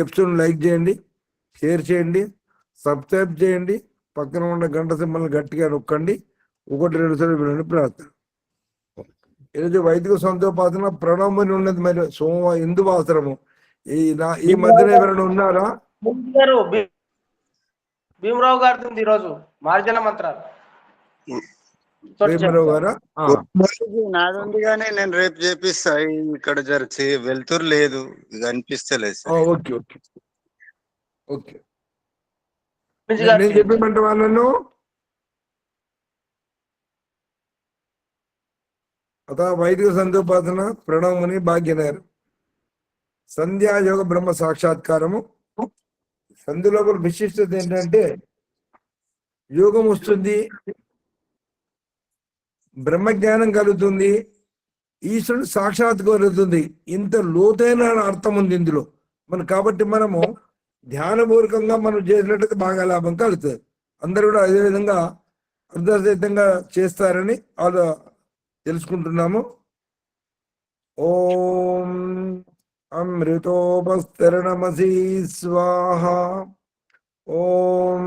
[SPEAKER 6] ఎపిసోడ్ లైక్ చేయండి, షేర్ చేయండి, సబ్స్క్రైబ్ చేయండి, పక్కన ఉన్న గంట సింబల్ గట్టిగా నొక్కండి. 1-2 సార్లు వినండి. ప్రార్థన. ఈరోజు వైదిక సంతోపాసన ప్రణవమని ఉన్నది. మరి హిందువాసరము ఈ మధ్యన ఎవరైనా ఉన్నారా?
[SPEAKER 9] భీమరావు గారి ఈరోజు మార్జన మంత్రాలు.
[SPEAKER 6] భీమరావు గారా?
[SPEAKER 4] నాదుంది కానీ నేను రేపు చేపిస్తా. ఇక్కడ జరిచి వెళ్తురు లేదు, ఇక అనిపిస్తలేదు సార్.
[SPEAKER 6] Okay okay okay. నేను చెప్పమంటే వాళ్ళను అత వైదిక సంతోపాసన ప్రణవముని భాగ్యనగర్ సంధ్యాయోగ బ్రహ్మ సాక్షాత్కారము. సంధిలో కూడా విశిష్టత ఏంటంటే యోగం వస్తుంది, బ్రహ్మజ్ఞానం కలుగుతుంది, ఈశ్వరుడు సాక్షాత్కరుతుంది. ఇంత లోతైన అర్థం ఉంది ఇందులో మనం. కాబట్టి మనము ధ్యానపూర్వకంగా మనం చేసినట్లయితే బాగా లాభం కలుగుతుంది. అందరూ కూడా అదే విధంగా అర్ధసహితంగా చేస్తారని అలా తెలుసుకుంటున్నాము. ఓం అమృతోపస్తరణమసి స్వాహ. ఓం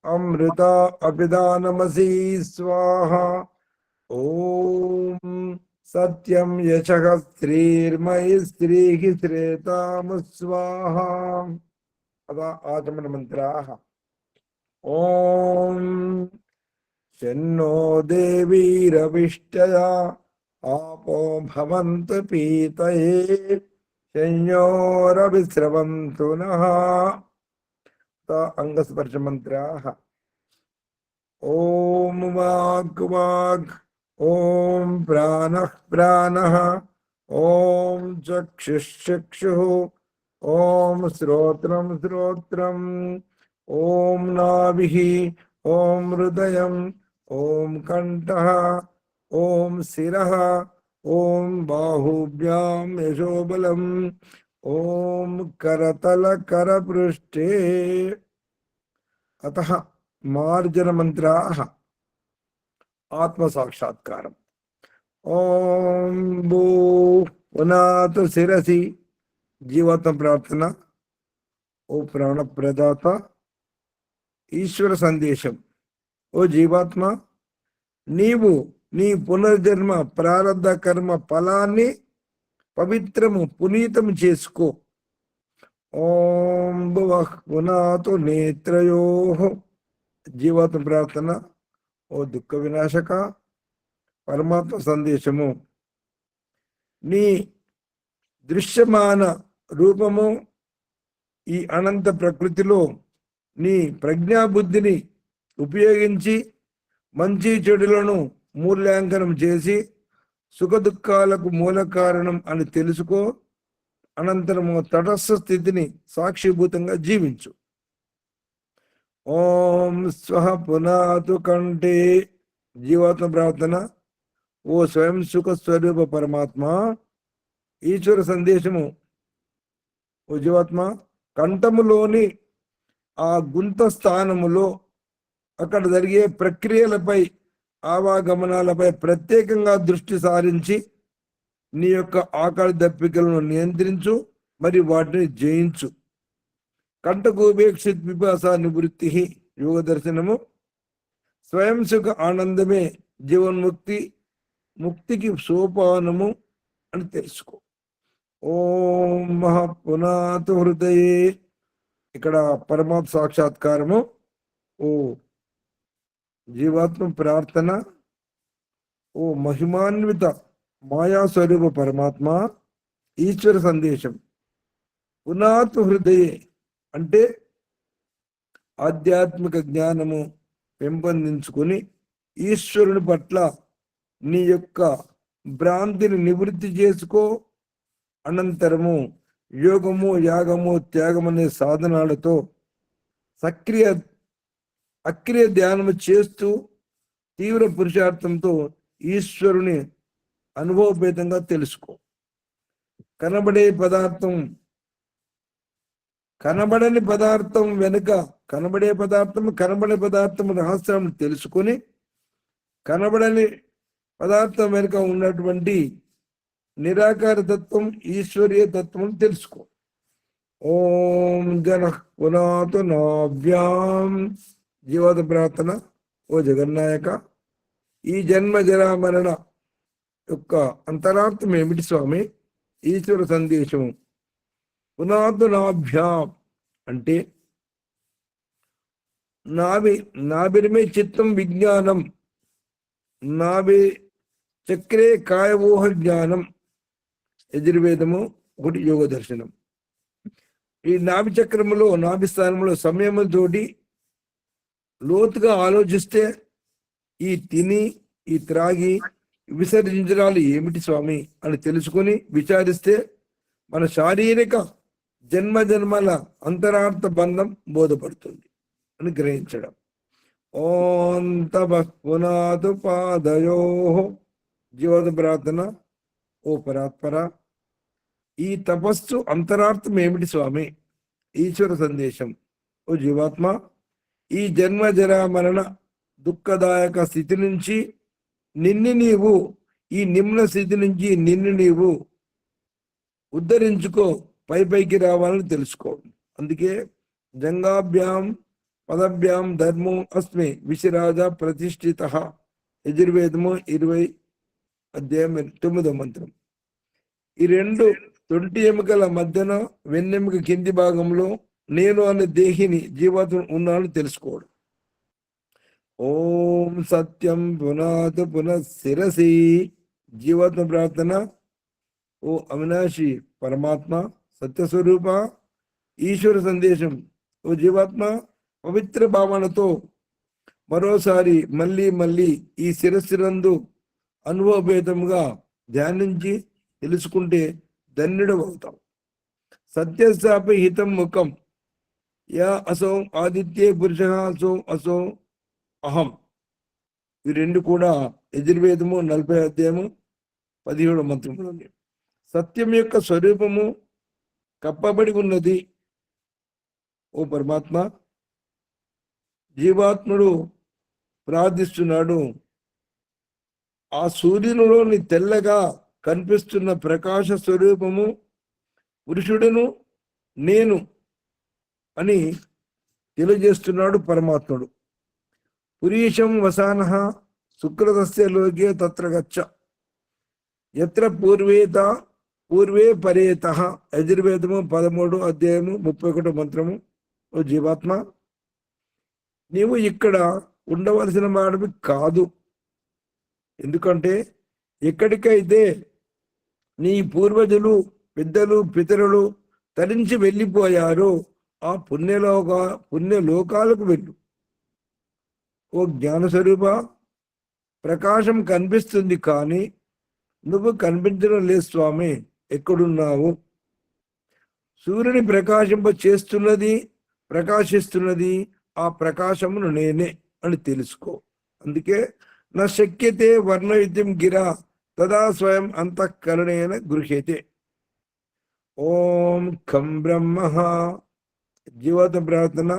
[SPEAKER 6] అమృత అపిదానమసి స్వాహ. ఓం సత్యం యశః శ్రీర్మయి స్త్రీః శ్రేతామ స్వాహ. అదా ఆచమన మంత్రాః. ఓం శన్నో దేవీరవిష్టయా ఆపో భవంతు పీతయే శయ్యోరవిశ్రవంతు నః. అంగస్పర్శ మంత్రాః. ఓం వాక్ వాక్. ఓం ప్రాణః ప్రాణః. ఓం చక్షుః చక్షుః. ఓం శ్రోత్రం శ్రోత్రం. ఓం నాభిః. ఓం హృదయం. ఓం కంఠః. ఓం శిరః. ఓం బాహుభ్యాం యశోబలం. ఓం కరతల కరపృష్ఠే. అతః మార్జన మంత్రాః ఆత్మ సాక్షాత్కారం. ఓం భూ పునాతు శిరసి. జీవాత్మ ప్రార్థన. ఓ ప్రాణప్రదాత, ఈశ్వర సందేశం. ఓ జీవాత్మ, నీవు నీ పునర్జన్మ ప్రారబ్ధ కర్మ ఫలాన్ని పవిత్రము పునీతము చేసుకో. ఓం భువః పునాతు నేత్రయోః. జీవాత్మ ప్రార్థన. ఓ దుఃఖ వినాశక, పరమాత్మ సందేశము. నీ దృశ్యమాన రూపము ఈ అనంత ప్రకృతిలో నీ ప్రజ్ఞాబుద్ధిని ఉపయోగించి మంచి చెడులను మూల్యాంకనం చేసి సుఖ దుఃఖాలకు మూల కారణం అని తెలుసుకో. అనంతరము తటస్థ స్థితిని సాక్షిభూతంగా జీవించు. ఓం స్వః పునాతు కంఠే. జీవాత్మ ప్రార్థన. ఓ స్వయం సుఖ స్వరూప పరమాత్మ, ఈశ్వర సందేశము. ఓ జీవాత్మ, కంఠములోని ఆ గుంత స్థానములో అక్కడ జరిగే ప్రక్రియలపై, ఆవాగమనాలపై ప్రత్యేకంగా దృష్టి సారించి నీ యొక్క ఆకలి దప్పికలను నియంత్రించు, మరి వాటిని జయించు. కంఠగోపేక్షిత్ పిపాస నివృత్తి. యోగ దర్శనము. స్వయం సుఖ ఆనందమే జీవన్ముక్తి, ముక్తికి సోపానము అని తెలుసుకో. ఓం మహాపునాతు హృదయే. ఇక్కడ పరమాత్మ సాక్షాత్కారము. ఓ జీవాత్మ ప్రార్థన. ఓ మహిమాన్విత మాయా స్వరూప పరమాత్మ, ఈశ్వర సందేశం. పునాతు హృదయే అంటే ఆధ్యాత్మిక జ్ఞానము పెంపొందించుకొని ఈశ్వరుని పట్ల నీ యొక్క భ్రాంతిని నివృత్తి చేసుకో. అనంతరము యోగము, యాగము, త్యాగం అనే సాధనాలతో అక్రియ ధ్యానము చేస్తూ తీవ్ర పురుషార్థంతో ఈశ్వరుని అనుభవభేదంగా తెలుసుకో. కనబడే పదార్థం, కనబడని పదార్థం వెనుక కనబడే పదార్థం రహస్యం తెలుసుకొని కనబడని పదార్థం వెనుక ఉన్నటువంటి నిరాకార తత్వం, ఈశ్వరీయ తత్వం తెలుసుకో. ఓం జన పునాతు నాభ్యాం. జీవత ప్రార్థన. ఓ జగన్నాయక, ఈ జన్మ జరా మరణ యొక్క అంతరార్థం ఏమిటి స్వామి? ఈశ్వర సందేశము. పునాతు నాభ్యాం అంటే నాభిర్మే చిత్తం విజ్ఞానం, నాభి చక్రే కాయవోహ జ్ఞానం. యజుర్వేదము 1 యోగ దర్శనం. ఈ నాభి చక్రములో, నాభి స్థానంలో సమయముతోటి లోతుగా ఆలోచిస్తే ఈ తిని, ఈ త్రాగి, విసర్జించడాలు ఏమిటి స్వామి అని తెలుసుకొని విచారిస్తే మన శారీరక జన్మల అంతరార్థ బంధం బోధపడుతుంది అని గ్రహించడం. ఓం తపః పునాతు పాదయోః. జీవత ప్రార్థన. ఓ పరాత్పర, ఈ తపస్సు అంతరార్థం ఏమిటి స్వామి? ఈశ్వర సందేశం. ఓ జీవాత్మ, ఈ జన్మ జరా మరణ దుఃఖదాయక స్థితి నుంచి నీవు, ఈ నిమ్న స్థితి నుంచి నీవు ఉద్ధరించుకో, పైకి రావాలని తెలుసుకో. అందుకే జంగాభ్యాం పదభ్యాం ధర్మం అస్మి విశిరాజ ప్రతిష్ఠిత. యజుర్వేదము 20 అధ్యాయం 9వ మంత్రం. ఈ 2 తొంటి ఎముకల మధ్యన వెన్నెముక కింది భాగంలో నేను అనే దేహిని జీవాత్మ ఉన్నాను తెలుసుకోవడం. ఓం సత్యం పునాతు పునఃశిరసి. జీవాత్మ ప్రార్థన. ఓ అవినాశి పరమాత్మ, సత్యస్వరూప, ఈశ్వర సందేశం. ఓ జీవాత్మ, పవిత్ర భావనతో మరోసారి మళ్ళీ ఈ శిరస్సునందు అనుభవభేదంగా ధ్యానించి తెలుసుకుంటే ధన్యుడు అవుతాం. సత్యశాపి హితం ముఖం యా అసౌ ఆదిత్యే పురుష అసౌ అహం. ఈ 2 కూడా యజుర్వేదము 40 అధ్యాయము 17వ మంత్రంలోని. సత్యం యొక్క స్వరూపము కప్పబడి ఉన్నది. ఓ పరమాత్మ, జీవాత్ముడు ప్రార్థిస్తున్నాడు. ఆ సూర్యునిలోని తెల్లగా కనిపిస్తున్న ప్రకాశ స్వరూపము పురుషుడును నేను అని తెలియజేస్తున్నాడు పరమాత్ముడు. పురీషం వసానః సుకృతస్య లోకే తత్ర గచ్చ యత్ర పూర్వే పరేతః. యజుర్వేదము 13 అధ్యాయము 31 మంత్రము. ఓ జీవాత్మ, నీవు ఇక్కడ ఉండవలసిన వాడివి కాదు. ఎందుకంటే ఎక్కడికైతే నీ పూర్వజులు, పెద్దలు, పితరులు తరించి వెళ్ళిపోయారో ఆ పుణ్యలోకాలకు వెళ్ళు. ఓ జ్ఞానస్వరూప, ప్రకాశం కనిపిస్తుంది కానీ నువ్వు కనిపించడం లేదు స్వామి. ఎక్కడున్నావు? సూర్యుని ప్రకాశిస్తున్నది ఆ ప్రకాశమును నేనే అని తెలుసుకో. అందుకే నా శక్యతే వర్ణయుద్ధం గిరా తదా స్వయం అంతఃకరణేన గృహ్యతే. ఓం ఖం బ్రహ్మ. జీవత ప్రార్థన.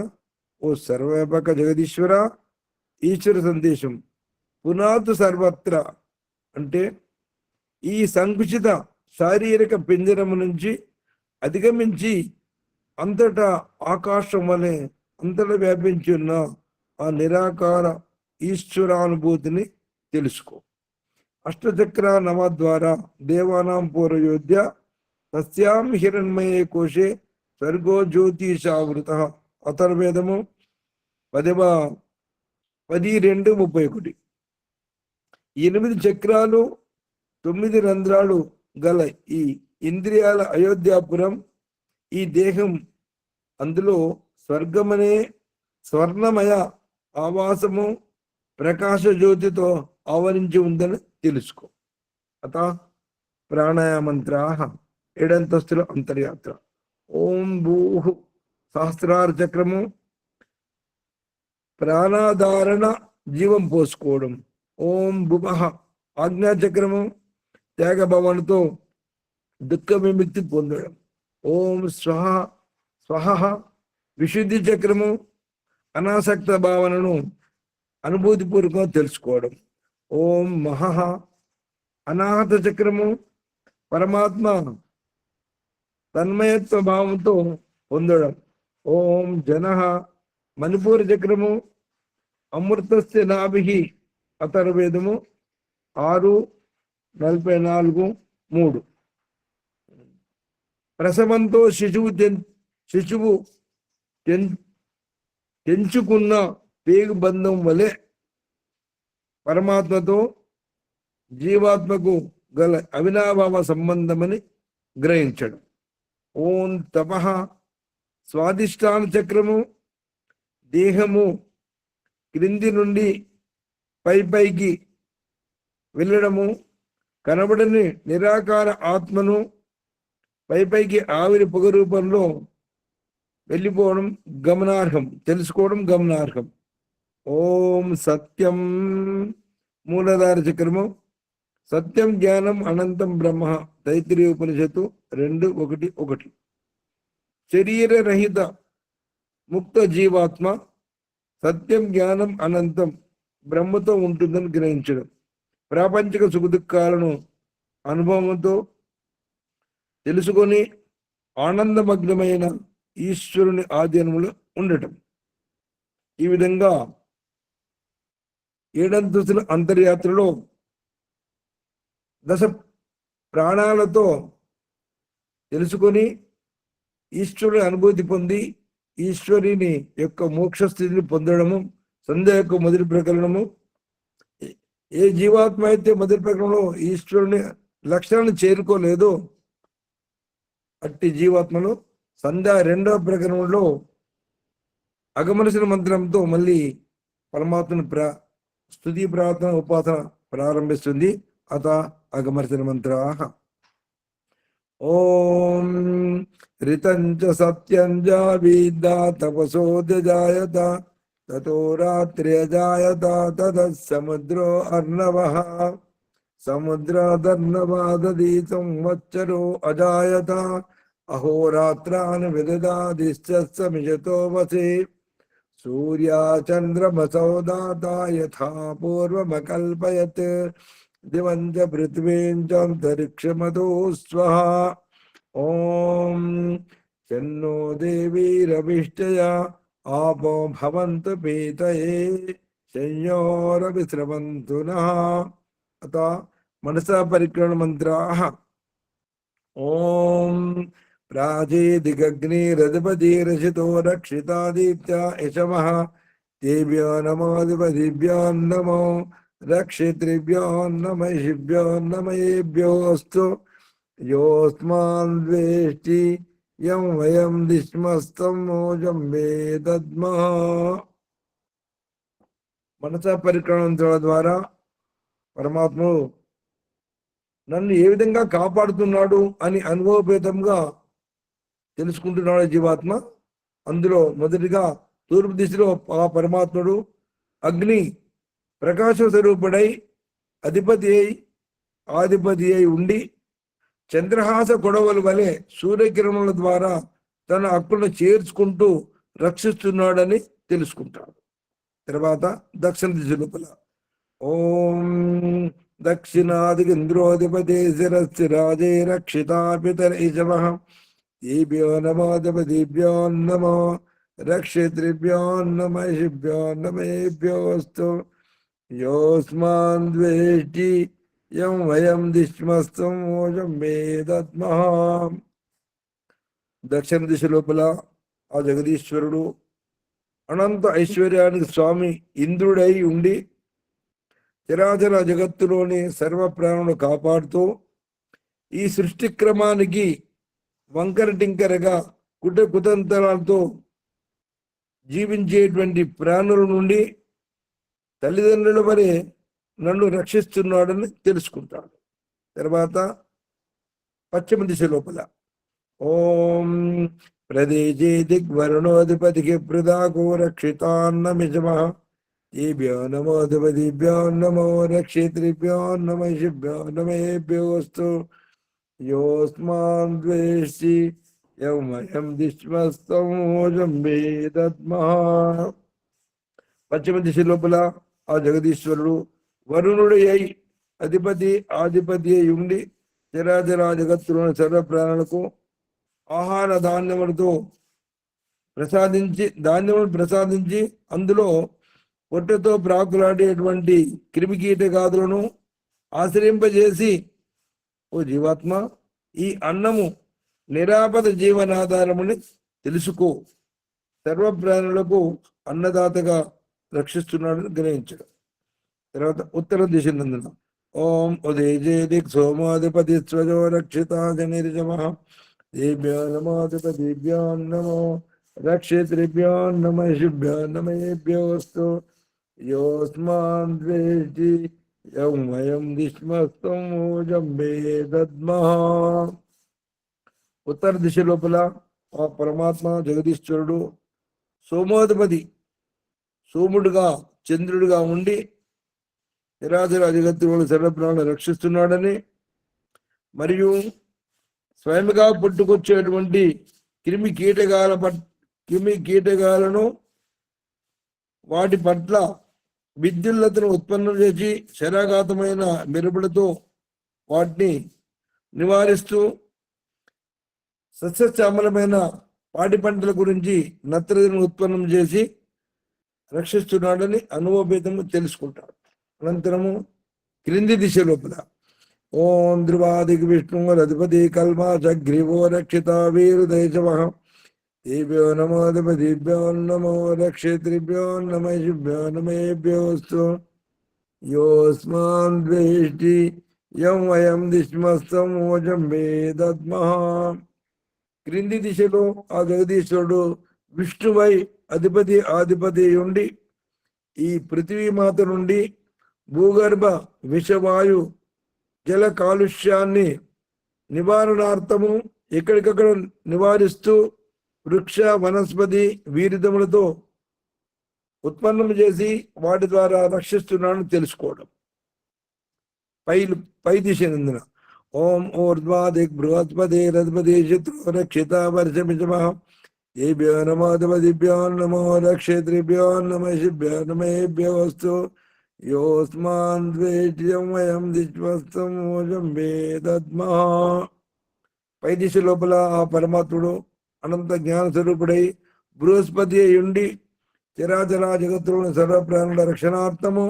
[SPEAKER 6] ఓ సర్వవ్యాపక జగదీశ్వర, ఈశ్వర సందేశం. పునాతు సర్వత్ర అంటే ఈ సంకుచిత శారీరక పింజరము నుంచి అధిగమించి అంతటా ఆకాశం వలె అంతటా వ్యాపించి ఉన్న ఆ నిరాకార ఈశ్వరానుభూతిని తెలుసుకో. అష్టచక్ర నవ ద్వారా దేవానాం పూర్వయోధ్య తస్యాం హిరణ్మయే కోశే స్వర్గో జ్యోతిషావృత. అథర్వేదము 10వ 10-2-31. 8 చక్రాలు 9 రంధ్రాలు గల ఈ ఇంద్రియాల అయోధ్యాపురం, ఈ దేహం అందులో స్వర్గమనే స్వర్ణమయ ఆవాసము ప్రకాశ జ్యోతితో ఆవరించి ఉందని తెలుసుకో. అత ప్రాణాయామంత్రా 7 అంతస్తుల అంతర్యాత్ర. ఓం భూః సహస్రార చక్రము ప్రాణాధారణ జీవం పోసుకోవడం. ఓం భువః ఆజ్ఞాచక్రము త్యాగ భావనతో దుఃఖ విముక్తి పొందడం. ఓం స్వహ స్వహ విశుద్ధి చక్రము అనాసక్త భావనను అనుభూతిపూర్వకంగా తెలుసుకోవడం. ఓం మహః అనాహత చక్రము పరమాత్మ తన్మయత్వ భావంతో పొందడం. ఓం జనః మణిపూర చక్రము అమృతస్య నాభిః అథర్వేదము 6:44-3. ప్రసవంతో శిశువు తెంచుకున్న పేగు బంధం వలె పరమాత్మతో జీవాత్మకు గల అవినాభావ సంబంధమని గ్రహించడం. ఓం తపః స్వాదిష్టాన చక్రము దేహము క్రింది నుండి పైకి వెళ్ళడము, కనబడని నిరాకార ఆత్మను పైకి ఆవిరి పొగ రూపంలో వెళ్ళిపోవడం గమనార్హం, తెలుసుకోవడం గమనార్హం. ఓం సత్యం మూలధార చక్రము సత్యం జ్ఞానం అనంతం బ్రహ్మ తైత్రీయ ఉపనిషత్తు 2:1-1. శరీరరహిత ముక్త జీవాత్మ సత్యం జ్ఞానం అనంతం బ్రహ్మతో ఉంటుందని గ్రహించడం. ప్రాపంచిక సుఖ దుఃఖాలను అనుభవంతో తెలుసుకొని ఆనందమగ్నమైన ఈశ్వరుని ఆధీనంలో ఉండటం. ఈ విధంగా 7 అంతస్తుల అంతర్యాత్రలో దశ ప్రాణాలతో తెలుసుకొని ఈశ్వరుని అనుభూతి పొంది ఈశ్వరుని యొక్క మోక్ష స్థితిని పొందడము సంధ్య యొక్క మొదటి ప్రకరణము. ఏ జీవాత్మ అయితే మొదటి ప్రకరణంలో ఈశ్వరుని లక్షణాలను చేరుకోలేదో అట్టి జీవాత్మను సంధ్య 2వ ప్రకరణంలో అగమనసిన మంత్రంతో మళ్ళీ పరమాత్మను స్తుతి ప్రార్థన ఉపాసన ప్రారంభిస్తుంది. అత అగమర్శన మంత్రాః. ఓం రితంచ సత్యం జావీద తపసోదజాయత తతో రాత్ర్యజాయత తతః సముద్రో అర్ణవః సముద్రాదర్ణవాదీ సంవత్సరో అజాయత అహోరాత్రాన్ విదదాదిశ్చ సమిషతో వసే సూర్యాచంద్రమసౌ దాతా యథా పూర్వమకల్పయత్ దివం చ పృథివీం చాంతరిక్షమతో స్వః. ఓం చన్నో దేవీరవిష్టయ ఆపో భవంతు పీతయే శయ్యోరవిస్రవంతు నః. అత మనసా పరిక్రమణ మంత్రాః. ఓం ప్రాచేదిగగ్నిరధిపతిరసితో రక్షితాదిత్యా యశమః దేవ్యో నమోధిపతిభ్యో నమో రక్షితృభ్యో నమః నమయేభ్యోస్తు యోస్మాన్ ద్వేష్టి యం వయం దిష్మస్తం మోజం వేదద్మః. మనసా పరిక్రమణ ద్వారా పరమాత్ముడు నన్ను ఏ విధంగా కాపాడుతున్నాడు అని అనుభవపేతంగా తెలుసుకుంటున్నాడు జీవాత్మ. అందులో మొదటిగా తూర్పు దిశలో ఆ పరమాత్ముడు అగ్ని ప్రకాశ స్వరూపుడై ఆధిపతి అయి ఉండి చంద్రహాస కొడవల వలె సూర్యకిరణముల ద్వారా తన హక్కులను చేర్చుకుంటూ రక్షిస్తున్నాడని తెలుసుకుంటాడు. తర్వాత దక్షిణ దిశ లోపల ఓం దక్షిణాదిగింద్రోధిపతే శిరస్సి రాజే రక్షితాపితరైషమః దేభ్యో నమోధిపతిభ్యో నమో రక్షితృభ్యో నమః నమేభ్యోస్తు యోస్మాన్ ద్వేష్టి యం వయం దిష్మస్తం మోజం వేదద్మః. దక్షిణ దిశ లోపల ఆ జగదీశ్వరుడు అనంత ఐశ్వర్యానికి స్వామి ఇంద్రుడై ఉండి చరాచర జగత్తులోని సర్వ ప్రాణులను కాపాడుతూ ఈ సృష్టి క్రమానికి వంకర టింకరగా కుతంత్రాలతో జీవించేటువంటి ప్రాణుల నుండి తల్లిదండ్రుల వరే నన్ను రక్షిస్తున్నాడని తెలుసుకుంటాడు. తర్వాత పశ్చిమ దిశ లోపల ఓం ప్రదేశే దిగ్వరుణోధిపతికి ప్రదాకో రక్షితాన్నమిజమః ఏభ్యో నమోధిపతిభ్యో నమో రక్షితృభ్యో నమఃభ్యో నమేభ్యోస్తు యోస్మాన్ ద్వేష్టి యౌమయం దిష్మస్తమోజం వేదద్మః. పశ్చిమ దిశ లోపల ఆ జగదీశ్వరుడు వరుణుడు అయి ఆధిపతి అయి ఉండి చరాచర జగత్తులోని సర్వ ప్రాణులకు ఆహార ధాన్యములతో ప్రసాదించి అందులో పొట్టతో ప్రాకులాడేటువంటి క్రిమికీటకాదులను ఆశ్రయింపజేసి, ఓ జీవాత్మ, ఈ అన్నము నిరాపద జీవనాధారముని తెలుసుకో, సర్వ ప్రాణులకు అన్నదాతగా రక్షిస్తున్నాడని గ్రహించడం. తర్వాత ఉత్తర దిశ నందున ఓం ఉదయజే దిక్ సోమాధిపతి స్వజో రక్షితాజ నిర్జమః దేభ్యో నమోధిపతిభ్యో నమో రక్షితృభ్యో నమఃభ్యో నమేభ్యోస్తు యోస్మాన్ ద్వేష్టి యౌమయం దిష్మస్తమోజం వేదద్మః. ఉత్తర దిశ లోపల ఆ పరమాత్మ జగదీశ్వరుడు సోమోధిపతి, సోముడుగా చంద్రుడిగా ఉండి నిరాచర జగత్తులను సర్వప్రాణులను రక్షిస్తున్నాడని, మరియు స్వయంగా పుట్టుకొచ్చేటువంటి క్రిమి కీటకాలను వాటి పట్ల విద్యుల్లతను ఉత్పన్నం చేసి శరాఘాతమైన మెరుపులతో వాటిని నివారిస్తూ సస్యశ్యామలమైన పాడి పంటల గురించి నత్రజని ఉత్పన్నం చేసి రక్షిస్తున్నాడని అనుభవభేదంగా తెలుసుకుంటాడు. అనంతరము క్రింది దిశ లోపల ఓం ధ్రువాదికి విష్ణు రధిపతి కల్మా చగ్రీవో రక్షిత వీరుదైశవః దేభ్యో నమోధిపతిభ్యో నమో రక్షితృభ్యో నమఃభ్యో నమేభ్యోస్తు యోస్మాన్ ద్వేష్టి యౌమయం దిష్మస్తమోజం వేదద్మః. క్రింది దిశలో ఆ జగదీశ్వరుడు విష్ణువై ఆధిపతి ఉండి ఈ పృథ్వీమాత నుండి భూగర్భ విషవాయు జల కాలుష్యాన్ని నివారణార్థము ఎక్కడికక్కడ నివారిస్తూ వృక్ష వనస్పతి వీరిదములతో ఉత్పన్నం చేసి వాటి ద్వారా రక్షిస్తున్నాడని తెలుసుకోవడం. పై దిశ నందున ఓం ఊర్ధ్వాదిక్ బృహస్పతి రథపతి శత్రు రక్షిత వర్షమిజమః ఏభ్యో నమోధిపతిభ్యో నమో రక్షితృభ్యో నమఃభ్యో నమేభ్యోస్తు యోస్మాన్ ద్వేష్యం దిష్మస్తమోజం వేదద్మః. పై దిశ లోపల ఆ పరమాత్ముడు అనంత జ్ఞాన స్వరూపుడై బృహస్పతి అయ్యుండి చరాచర జగత్తులోని సర్వప్రాణుల రక్షణార్థము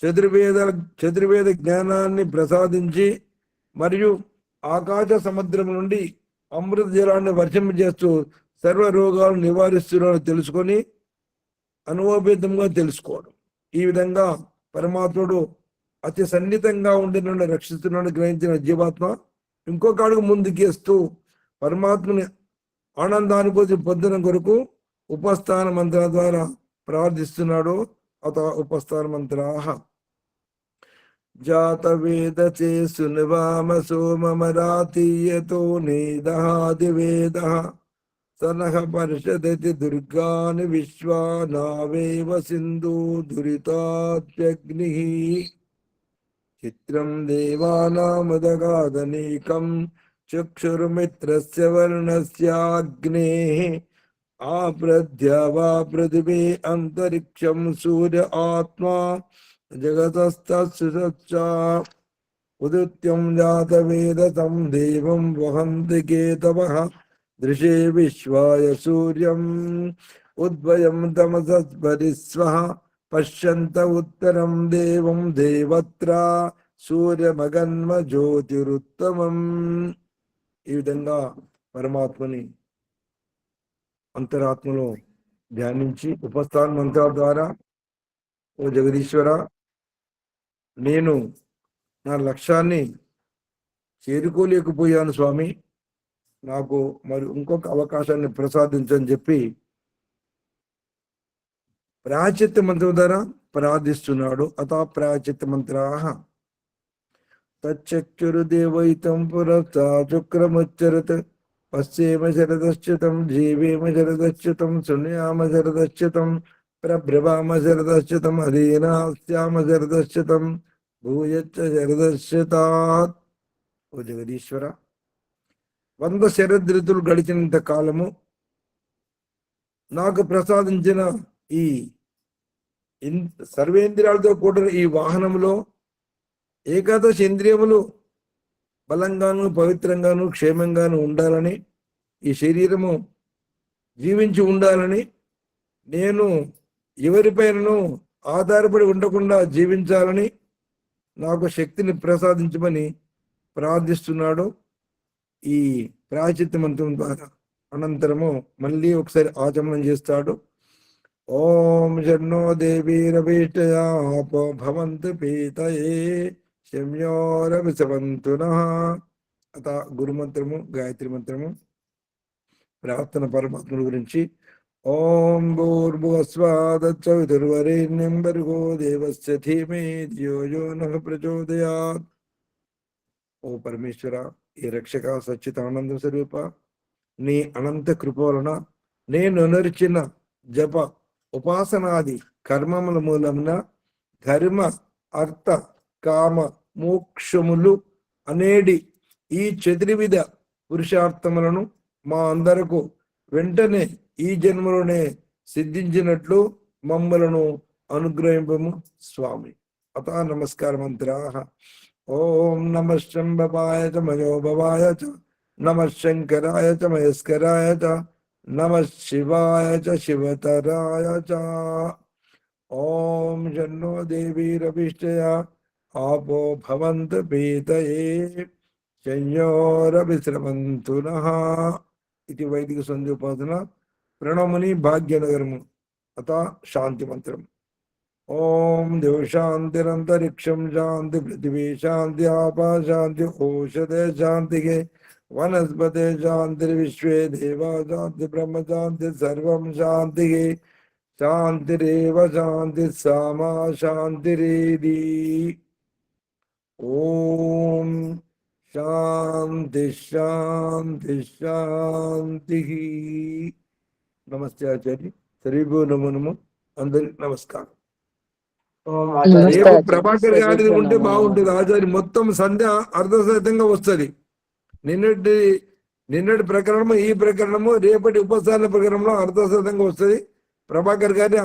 [SPEAKER 6] చతుర్వేద జ్ఞానాన్ని ప్రసాదించి మరియు ఆకాశ సముద్రం నుండి అమృత జలాన్ని వర్షింపజేస్తూ సర్వ రోగాలను నివారిస్తున్నాడని తెలుసుకొని అనుభవభేదంగా తెలుసుకోవడం. ఈ విధంగా పరమాత్ముడు అతి సన్నిహితంగా ఉండి నన్ను రక్షిస్తున్నాడని గ్రహించిన జీవాత్మ ఇంకొక అడుగు ముందుకేస్తూ పరమాత్మని ఆనందానుభూతి పొందడం కొరకు ఉపస్థాన మంత్రాల ద్వారా ప్రార్థిస్తున్నాడు. అత ఉపస్థాన మంత్రాః జాత వేద చే సునివామ సోమమరాతీయతో నేదహాది వేద సనః పరిషదతి దుర్గాని విశ్వా నావేవ సింధు దురితాత్యగ్ని చిత్రం దేవానాముదగాదనీకం చక్షుర్మిత్రస్య వర్ణస్యాగ్నేః ఆప్రద్యవా పృథివీ అంతరిక్షం సూర్య ఆత్మా జగతస్తస్య ఉదిత్యం జాతవేదసం దేవం వహంతి కేతవః దృశే విశ్వాయ సూర్యం ఉద్వయం తమసస్పరిస్వః పశ్యంత ఉత్తరం దేవం దేవత్రా సూర్యమగన్మ జ్యోతిరుత్తమం. ఈ విధంగా పరమాత్మని అంతరాత్మలో ధ్యానించి ఉపస్థాన మంత్రాల ద్వారా, ఓ జగదీశ్వర, నేను నా లక్ష్యాన్ని చేరుకోలేకపోయాను స్వామి, నాకు మరి ఇంకొక అవకాశాన్ని ప్రసాదించని చెప్పి ప్రాయశ్చిత్త మంత్రం ద్వారా ప్రార్థిస్తున్నాడు. అథా ప్రాయశ్చిత్త మంత్రాః తచ్చక్షురుదేవైతం పురస్తాచుక్రముచ్చరత్ పశ్చేమ శరదశ్చితం జీవేమ శరదశ్చితం శృణ్యామ శరదశ్చితం ప్రభ్రవామ శరదశ్చితం అధీనాస్యామ శరదశ్చితం భూయచ్చ శరదశ్చితాత్. ఓ జగదీశ్వర, 100 శరదృతులు గడిచినంత కాలము నాకు ప్రసాదించిన ఈ సర్వేంద్రియాలతో కూడిన ఈ వాహనంలో ఏకాదశ ఇంద్రియములు బలంగాను పవిత్రంగాను క్షేమంగాను ఉండాలని, ఈ శరీరము జీవించి ఉండాలని, నేను ఎవరిపైనను ఆధారపడి ఉండకుండా జీవించాలని నాకు శక్తిని ప్రసాదించమని ప్రార్థిస్తున్నాడు ఈ ప్రాయశ్చిత్త మంత్రం ద్వారా. అనంతరము మళ్ళీ ఒకసారి ఆచమనం చేస్తాడు. ఓం జన్నో దేవీరభీష్టయాపో భవంతు పీతయే శమ్యోరవిసవంతు నః. అత గురుమంత్రము, గాయత్రి మంత్రము, ప్రార్థన పరమాత్ముల గురించి. ఓం భూర్భువస్వాదచ్చ విదుర్వరేణ్యం భర్గో దేవస్య ధీమహి ధియో యో నః ప్రచోదయాత్. ఓ పరమేశ్వర, ఈ రక్షక సచ్చిదానంద స్వరూప, నీ అనంత కృప వలన నేను నరిచిన జప ఉపాసనాది కర్మముల మూలమున ధర్మ అర్థ కామ మోక్షములు అనేడి ఈ చతుర్విధ పురుషార్థములను మా అందరకు వెంటనే ఈ జన్మలోనే సిద్ధించినట్లు మమ్మలను అనుగ్రహింపము స్వామి. అత నమస్కార మంత్రాః. ఓం నమః శంభవాయ చ మయోభవాయ చ నమః శంకరాయ చ మహేశ్వరాయ చ నమః శివాయ చ శివతరాయ చ. ఓం జన్నో దేవీరభిష్టయా ఆపో భవంతు పీతయే శయ్యోరవిశ్రమంతు నః. ఇది వైదిక సంధ్యోపాసన ప్రణముని భాగ్యనగరము. అత శాంతి మంత్రం. ఓం దేవ శాంతిరంతరిక్షం శాంతి పృథివీ శాంతి ఆపా శాంతి ఓషధే శాంతిగే వనస్పతే శాంతిర్విశ్వే దేవా శాంతి బ్రహ్మ శాంతి సర్వం శాంతిగే శాంతిరేవ శాంతి సామా శాంతిరేది. ఓం శాంతి శాంతి శాంతి. నమస్తే ఆచార్య. సరిభూ నమో నమో. అందరికి నమస్కారం. రేపు ప్రభాకర్ గారిది ఉంటే బాగుంటుంది ఆచార్య. మొత్తం సంధ్య అర్ధశతంగా వస్తుంది. నిన్నటి ప్రకరణము, ఈ ప్రకరణము, రేపటి ఉపస్థాన ప్రకరణంలో అర్ధశతంగా వస్తుంది. ప్రభాకర్ గారి